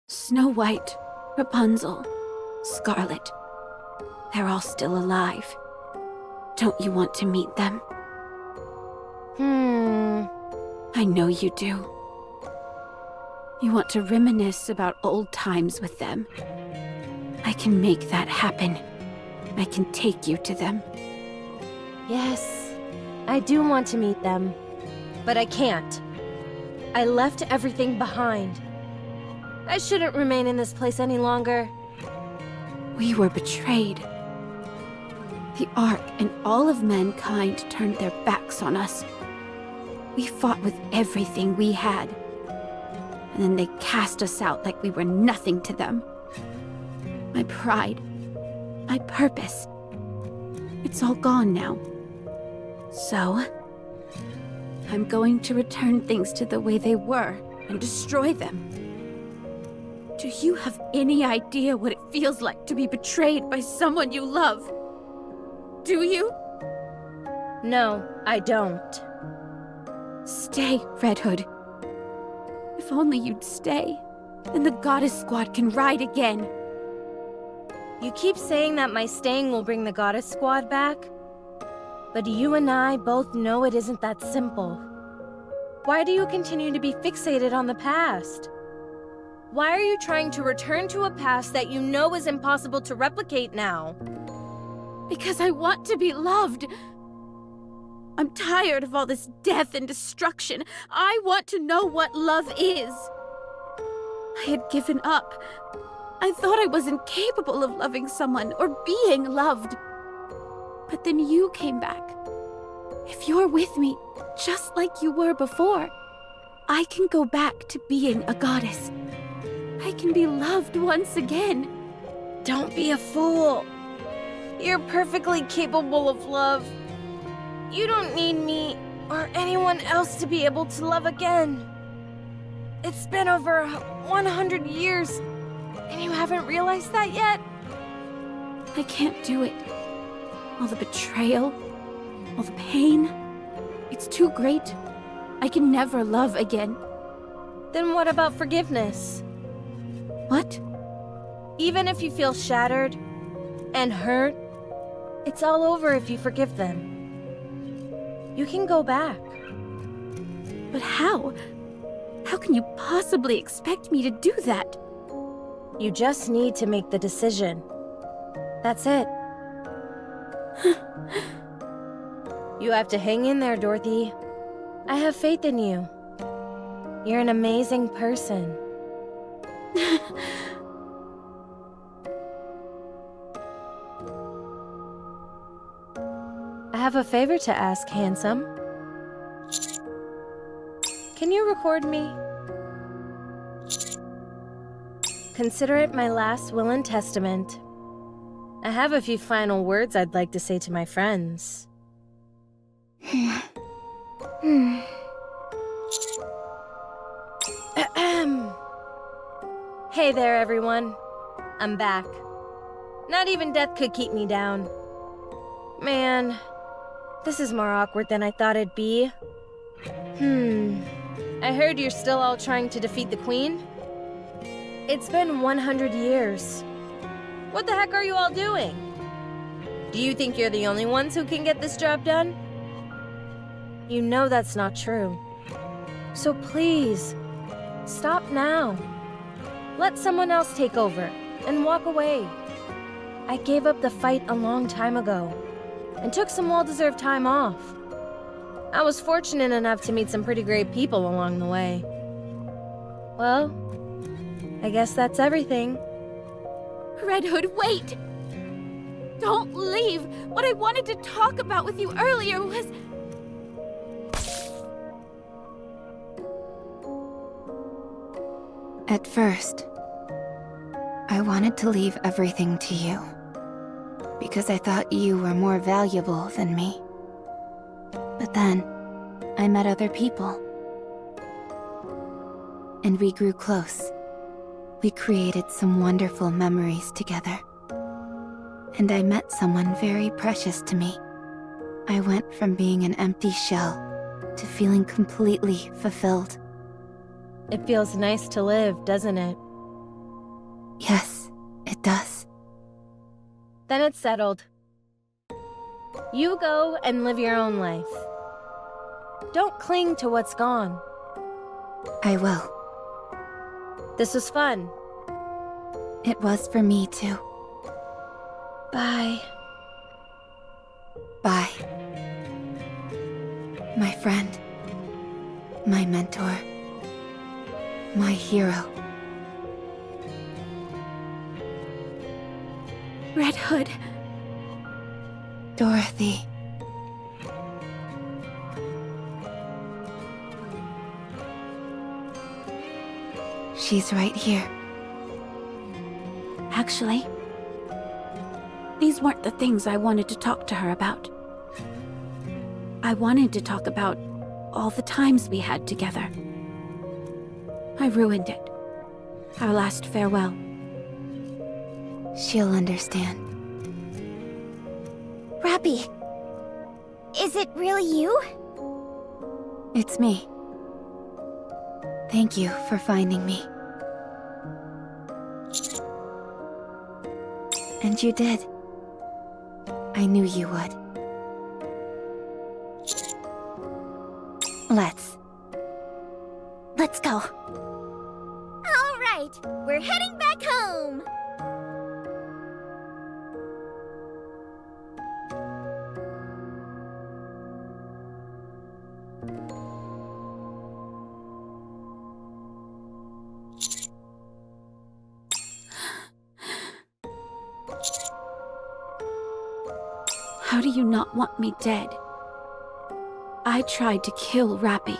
Snow White, Rapunzel, Scarlet. They're all still alive. Don't you want to meet them? I know you do. You want to reminisce about old times with them. I can make that happen. I can take you to them. Yes, I do want to meet them. But I can't. I left everything behind. I shouldn't remain in this place any longer. We were betrayed. The Ark and all of mankind turned their backs on us. We fought with everything we had. And then they cast us out like we were nothing to them. My pride, my purpose, it's all gone now. So, I'm going to return things to the way they were and destroy them. Do you have any idea what it feels like to be betrayed by someone you love? Do you? No, I don't. Stay, Red Hood. If only you'd stay, then the Goddess Squad can ride again. You keep saying that my staying will bring the Goddess Squad back, but you and I both know it isn't that simple. Why do you continue to be fixated on the past? Why are you trying to return to a past that you know is impossible to replicate now? Because I want to be loved. I'm tired of all this death and destruction. I want to know what love is. I had given up. I thought I was incapable of loving someone or being loved. But then you came back. If you're with me, just like you were before, I can go back to being a goddess. I can be loved once again. Don't be a fool. You're perfectly capable of love. You don't need me or anyone else to be able to love again. It's been over 100 years, and you haven't realized that yet? I can't do it. All the betrayal, all the pain, it's too great. I can never love again. Then what about forgiveness? What? Even if you feel shattered and hurt, it's all over if you forgive them. You can go back. But how? How can you possibly expect me to do that? You just need to make the decision. That's it. You have to hang in there, Dorothy. I have faith in you. You're an amazing person. I have a favor to ask, handsome. Can you record me? Consider it my last will and testament. I have a few final words I'd like to say to my friends. Ahem. Hey there, everyone. I'm back. Not even death could keep me down. Man, this is more awkward than I thought it'd be. I heard you're still all trying to defeat the Queen? It's been 100 years. What the heck are you all doing? Do you think you're the only ones who can get this job done? You know that's not true. So please, stop now. Let someone else take over and walk away. I gave up the fight a long time ago and took some well-deserved time off. I was fortunate enough to meet some pretty great people along the way. Well, I guess that's everything. Red Hood, wait! Don't leave! What I wanted to talk about with you earlier was... At first, I wanted to leave everything to you, because I thought you were more valuable than me. But then, I met other people. And we grew close. We created some wonderful memories together. And I met someone very precious to me. I went from being an empty shell to feeling completely fulfilled. It feels nice to live, doesn't it? Yes, it does. Then it's settled. You go and live your own life. Don't cling to what's gone. I will. This was fun. It was for me too. Bye. Bye. My friend. My mentor. My hero. Red Hood. Dorothy. She's right here. Actually, these weren't the things I wanted to talk to her about. I wanted to talk about all the times we had together. I ruined it. Our last farewell. She'll understand. Rappy, is it really you? It's me. Thank you for finding me. And you did. I knew you would. Let's go. All right, we're heading back home. How do you not want me dead? I tried to kill Rappy.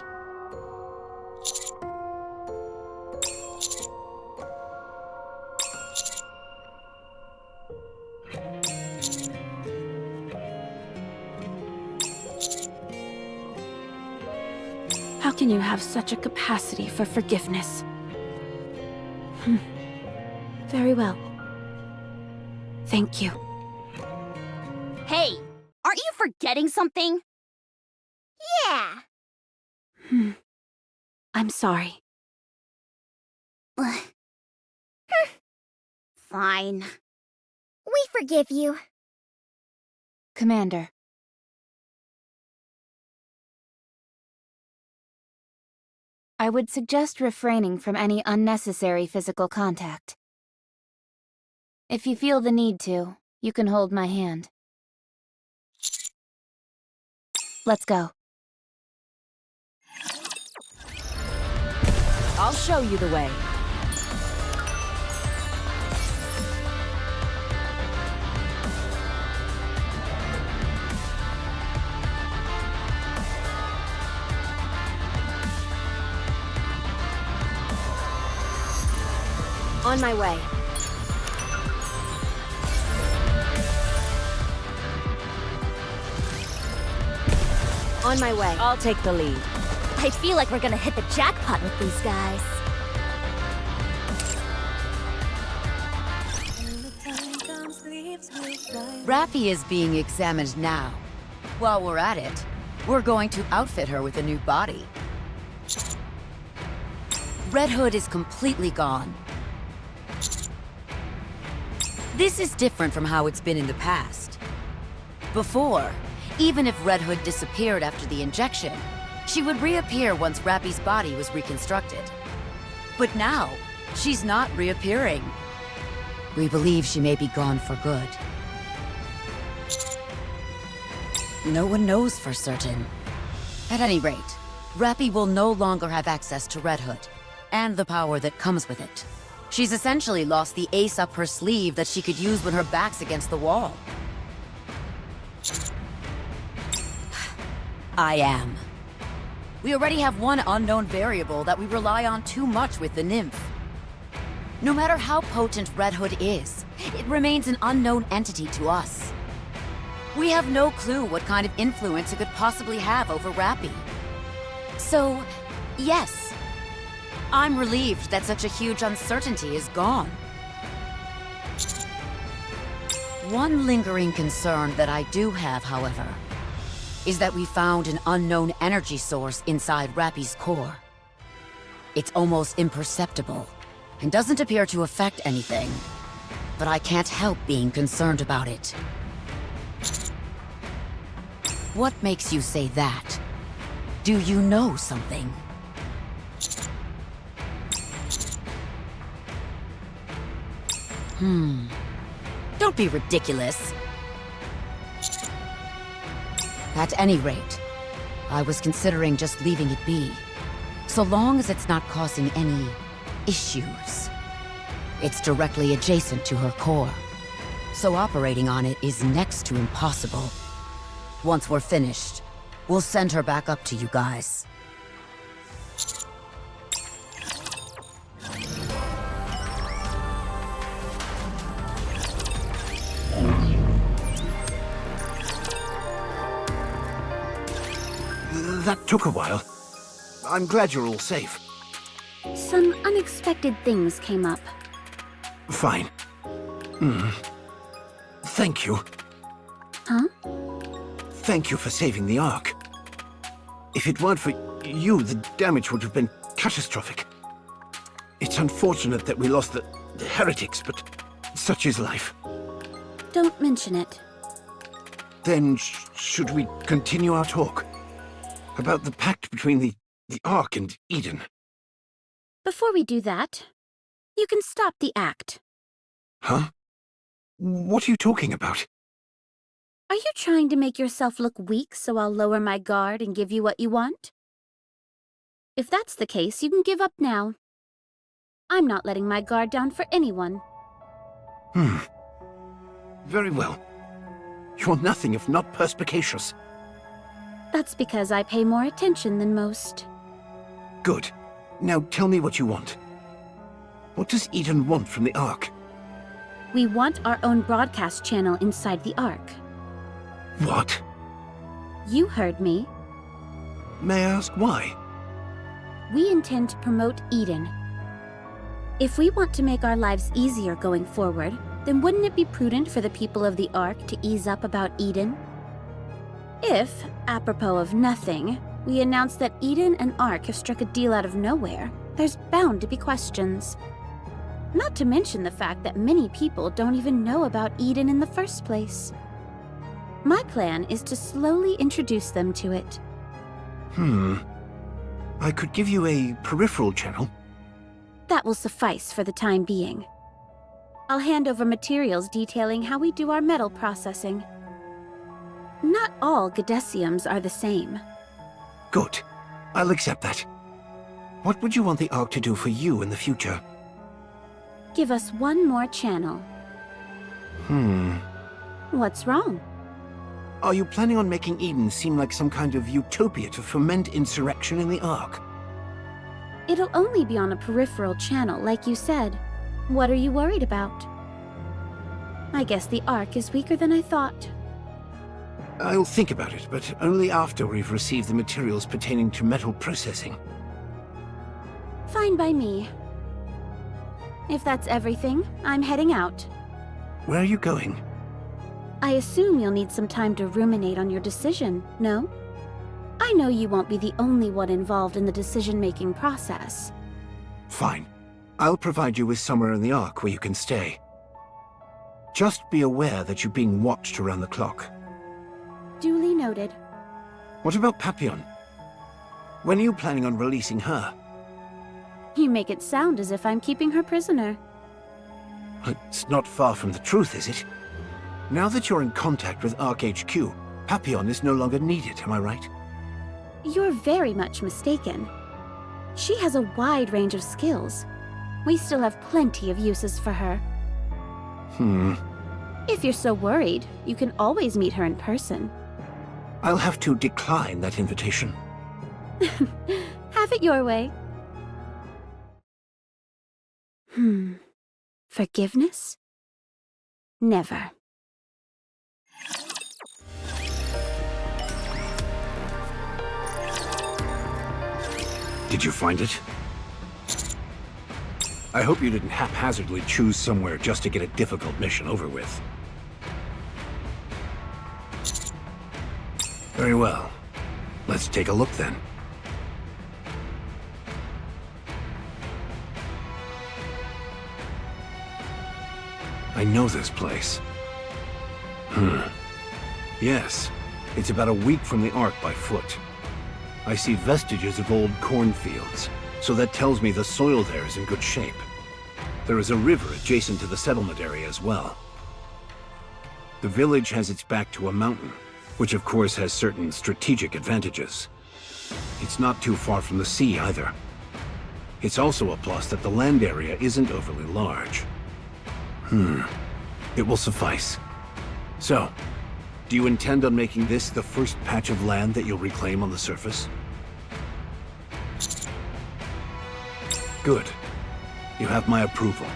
How can you have such a capacity for forgiveness? Very well. Thank you. Hey, aren't you forgetting something? Yeah. I'm sorry. Fine. We forgive you. Commander. I would suggest refraining from any unnecessary physical contact. If you feel the need to, you can hold my hand. Let's go. I'll show you the way. On my way. On my way. I'll take the lead. I feel like we're gonna hit the jackpot with these guys. Rappy is being examined now. While we're at it, we're going to outfit her with a new body. Red Hood is completely gone. This is different from how it's been in the past. Before, even if Red Hood disappeared after the injection, she would reappear once Rappy's body was reconstructed. But now, she's not reappearing. We believe she may be gone for good. No one knows for certain. At any rate, Rappy will no longer have access to Red Hood, and the power that comes with it. She's essentially lost the ace up her sleeve that she could use when her back's against the wall. I am. We already have one unknown variable that we rely on too much with the nymph. No matter how potent Red Hood is, it remains an unknown entity to us. We have no clue what kind of influence it could possibly have over Rappy. So, yes, I'm relieved that such a huge uncertainty is gone. One lingering concern that I do have, however, is that we found an unknown energy source inside Rappy's core. It's almost imperceptible, and doesn't appear to affect anything, but I can't help being concerned about it. What makes you say that? Do you know something? Don't be ridiculous. At any rate, I was considering just leaving it be, so long as it's not causing any issues. It's directly adjacent to her core. so operating on it is next to impossible. Once we're finished, we'll send her back up to you guys. That took a while. I'm glad you're all safe. Some unexpected things came up. Fine. Thank you. Huh? Thank you for saving the Ark. If it weren't for you, the damage would have been catastrophic. It's unfortunate that we lost the heretics, but such is life. Don't mention it. Then should we continue our talk? About the pact between the Ark and Eden. Before we do that, you can stop the act. Huh? What are you talking about? Are you trying to make yourself look weak so I'll lower my guard and give you what you want? If that's the case, you can give up now. I'm not letting my guard down for anyone. Very well. You're nothing if not perspicacious. That's because I pay more attention than most. Good. Now tell me what you want. What does Eden want from the Ark? We want our own broadcast channel inside the Ark. What? You heard me. May I ask why? We intend to promote Eden. If we want to make our lives easier going forward, then wouldn't it be prudent for the people of the Ark to ease up about Eden? If, apropos of nothing, we announce that Eden and Ark have struck a deal out of nowhere, there's bound to be questions. Not to mention the fact that many people don't even know about Eden in the first place. My plan is to slowly introduce them to it. I could give you a peripheral channel. That will suffice for the time being. I'll hand over materials detailing how we do our metal processing. Not all Gadesiums are the same. Good. I'll accept that. What would you want the Ark to do for you in the future? Give us one more channel. What's wrong? Are you planning on making Eden seem like some kind of utopia to foment insurrection in the Ark? It'll only be on a peripheral channel, like you said. What are you worried about? I guess the Ark is weaker than I thought. I'll think about it, but only after we've received the materials pertaining to metal processing. Fine by me. If that's everything, I'm heading out. Where are you going? I assume you'll need some time to ruminate on your decision, no? I know you won't be the only one involved in the decision-making process. Fine. I'll provide you with somewhere in the Ark where you can stay. Just be aware that you're being watched around the clock. Duly noted. What about Papillon? When are you planning on releasing her? You make it sound as if I'm keeping her prisoner. It's not far from the truth, is it? Now that you're in contact with Ark HQ, Papillon is no longer needed, am I right? You're very much mistaken. She has a wide range of skills. We still have plenty of uses for her. If you're so worried, you can always meet her in person. I'll have to decline that invitation. Have it your way. Forgiveness? Never. Did you find it? I hope you didn't haphazardly choose somewhere just to get a difficult mission over with. Very well. Let's take a look then. I know this place. Yes, it's about a week from the Ark by foot. I see vestiges of old cornfields, so that tells me the soil there is in good shape. There is a river adjacent to the settlement area as well. The village has its back to a mountain, which of course has certain strategic advantages. It's not too far from the sea either. It's also a plus that the land area isn't overly large. It will suffice. So, do you intend on making this the first patch of land that you'll reclaim on the surface? Good. You have my approval.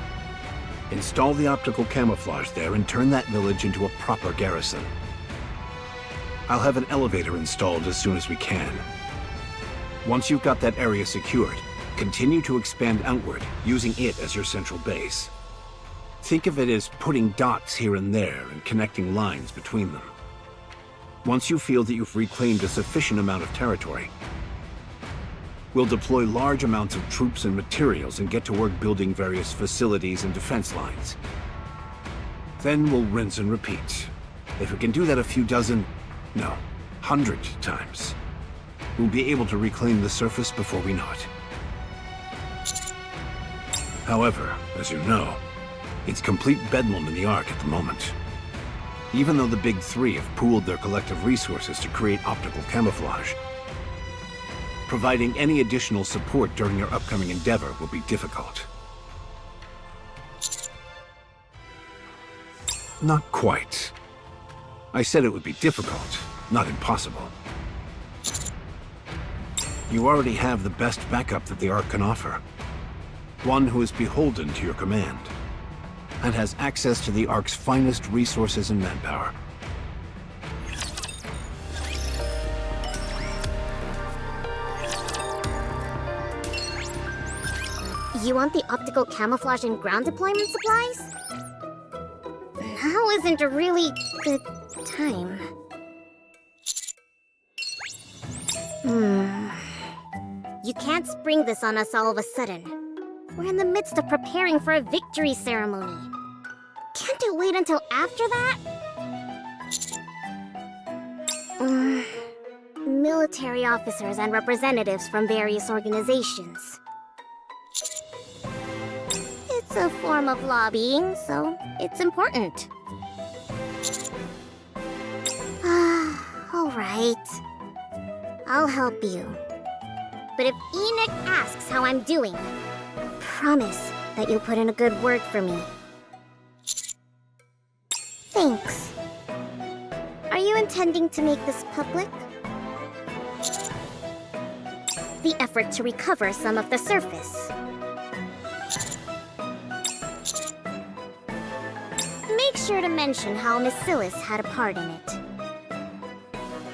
Install the optical camouflage there and turn that village into a proper garrison. I'll have an elevator installed as soon as we can. Once you've got that area secured, continue to expand outward, using it as your central base. Think of it as putting dots here and there and connecting lines between them. Once you feel that you've reclaimed a sufficient amount of territory, we'll deploy large amounts of troops and materials and get to work building various facilities and defense lines. Then we'll rinse and repeat. If we can do that a few dozen, no, 100 times, we'll be able to reclaim the surface before we know it. However, as you know, it's complete bedlam in the Ark at the moment. Even though the Big Three have pooled their collective resources to create optical camouflage, providing any additional support during your upcoming endeavor will be difficult. Not quite. I said it would be difficult, not impossible. You already have the best backup that the Ark can offer. One who is beholden to your command, and has access to the Ark's finest resources and manpower. You want the optical camouflage and ground deployment supplies? Now isn't a really good time. You can't spring this on us all of a sudden. We're in the midst of preparing for a victory ceremony. Can't it wait until after that? Military officers and representatives from various organizations. It's a form of lobbying, so it's important. All right. I'll help you. But if Enoch asks how I'm doing, promise that you'll put in a good word for me. Thanks. Are you intending to make this public? The effort to recover some of the surface. Make sure to mention how Miss Silas had a part in it.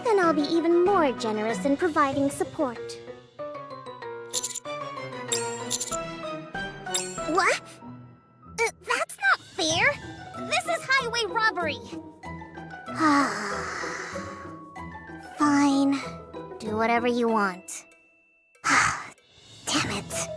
Then I'll be even more generous in providing support. What? That's not fair! This is highway robbery! Fine. Do whatever you want. Damn it.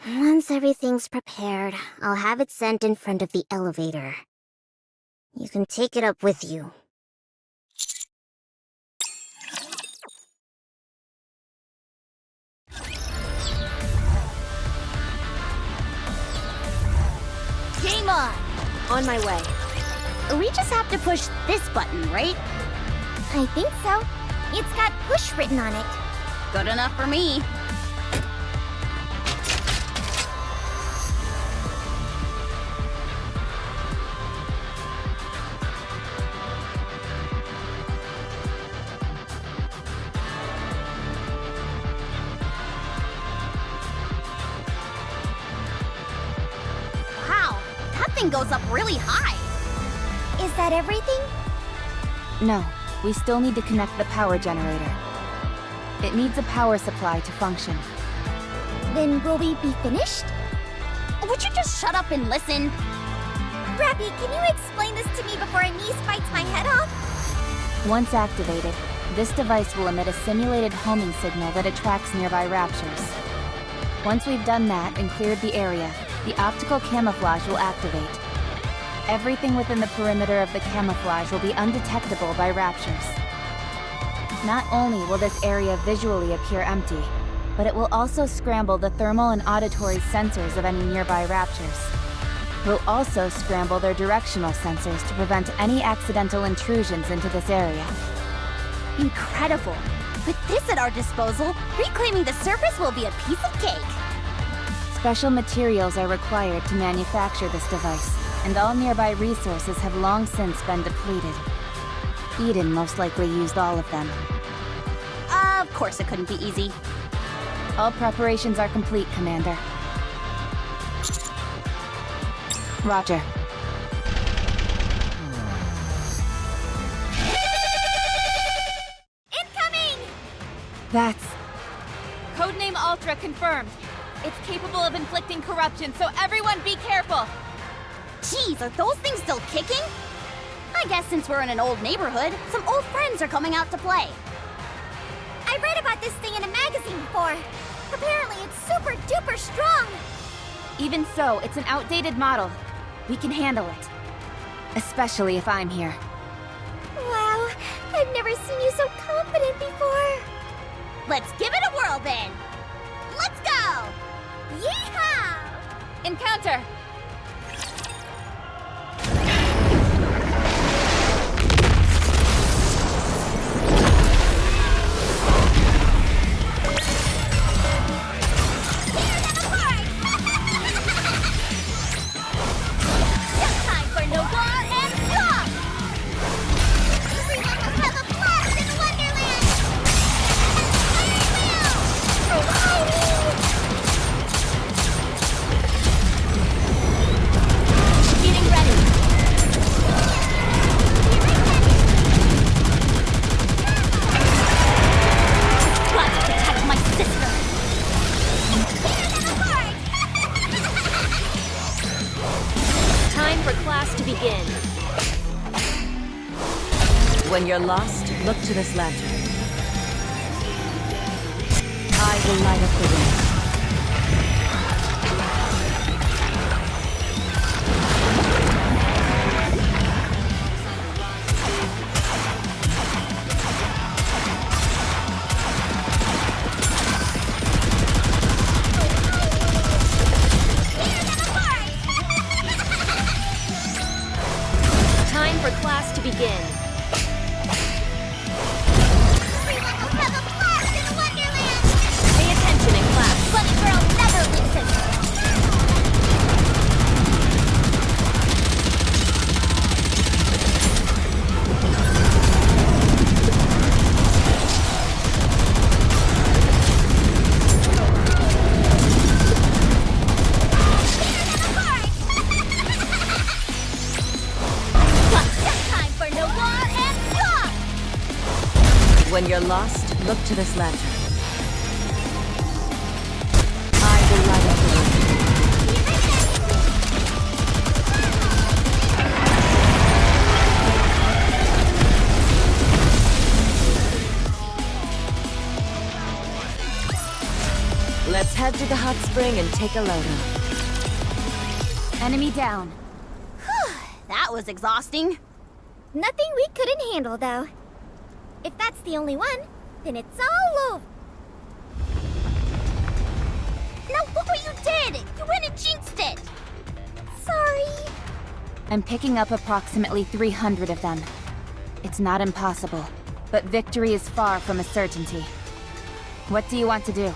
Once everything's prepared, I'll have it sent in front of the elevator. You can take it up with you. Game on! On my way. We just have to push this button, right? I think so. It's got push written on it. Good enough for me. Wow, that thing goes up really high. Is that everything? No, we still need to connect the power generator. It needs a power supply to function. Then will we be finished? Would you just shut up and listen? Rappy, can you explain this to me before Anise bites my head off? Once activated, this device will emit a simulated homing signal that attracts nearby raptures. Once we've done that and cleared the area, the optical camouflage will activate. Everything within the perimeter of the camouflage will be undetectable by raptures. Not only will this area visually appear empty, but it will also scramble the thermal and auditory sensors of any nearby raptures. We'll also scramble their directional sensors to prevent any accidental intrusions into this area. Incredible! With this at our disposal, reclaiming the surface will be a piece of cake. Special materials are required to manufacture this device, and all nearby resources have long since been depleted. Eden most likely used all of them. Of course it couldn't be easy. All preparations are complete, Commander. Roger. Incoming! That's... Codename Ultra confirmed. It's capable of inflicting corruption, so everyone be careful! Jeez, are those things still kicking? I guess since we're in an old neighborhood, some old friends are coming out to play. I read about this thing in a magazine before. Apparently it's super duper strong! Even so, it's an outdated model. We can handle it. Especially if I'm here. Wow, I've never seen you so confident before. Let's give it a whirl then! Let's go! Yeehaw! Encounter! Time for no war and stop! Everyone will have a blast in Wonderland! Getting ready! Got to protect my sister! Time for class to begin. When you're lost, look to this lantern. I will light up the way. Time for class to begin. Everyone will have a blast in Wonderland! Pay attention in class. Bunny Girl never loses! Time for no war and stop! When you're lost, look to this lantern. I will light up the way. Let's head to the hot spring and take a load off. Enemy down. That was exhausting. Nothing we couldn't handle, though. If that's the only one, then it's all over. Now look what you did! You went and jinxed it! Sorry. I'm picking up approximately 300 of them. It's not impossible, but victory is far from a certainty. What do you want to do?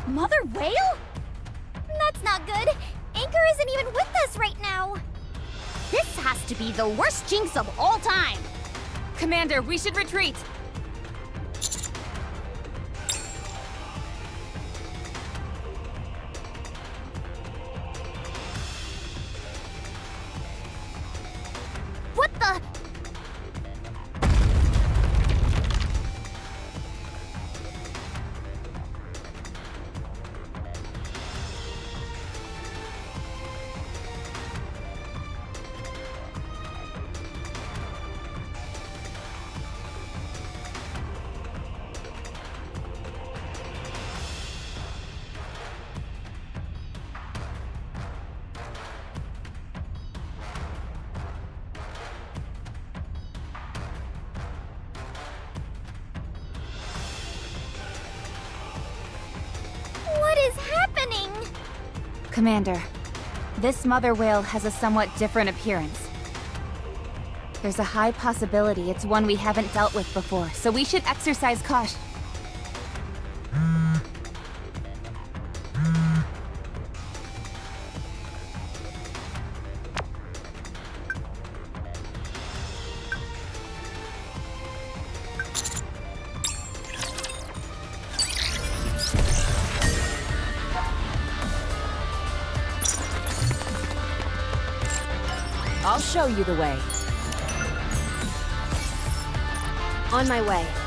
Mother Whale? That's not good. Anchor isn't even with us right now. This has to be the worst jinx of all time! Commander, we should retreat. What the? Commander, this mother whale has a somewhat different appearance. There's a high possibility it's one we haven't dealt with before, so we should exercise caution. I'll show you the way. On my way.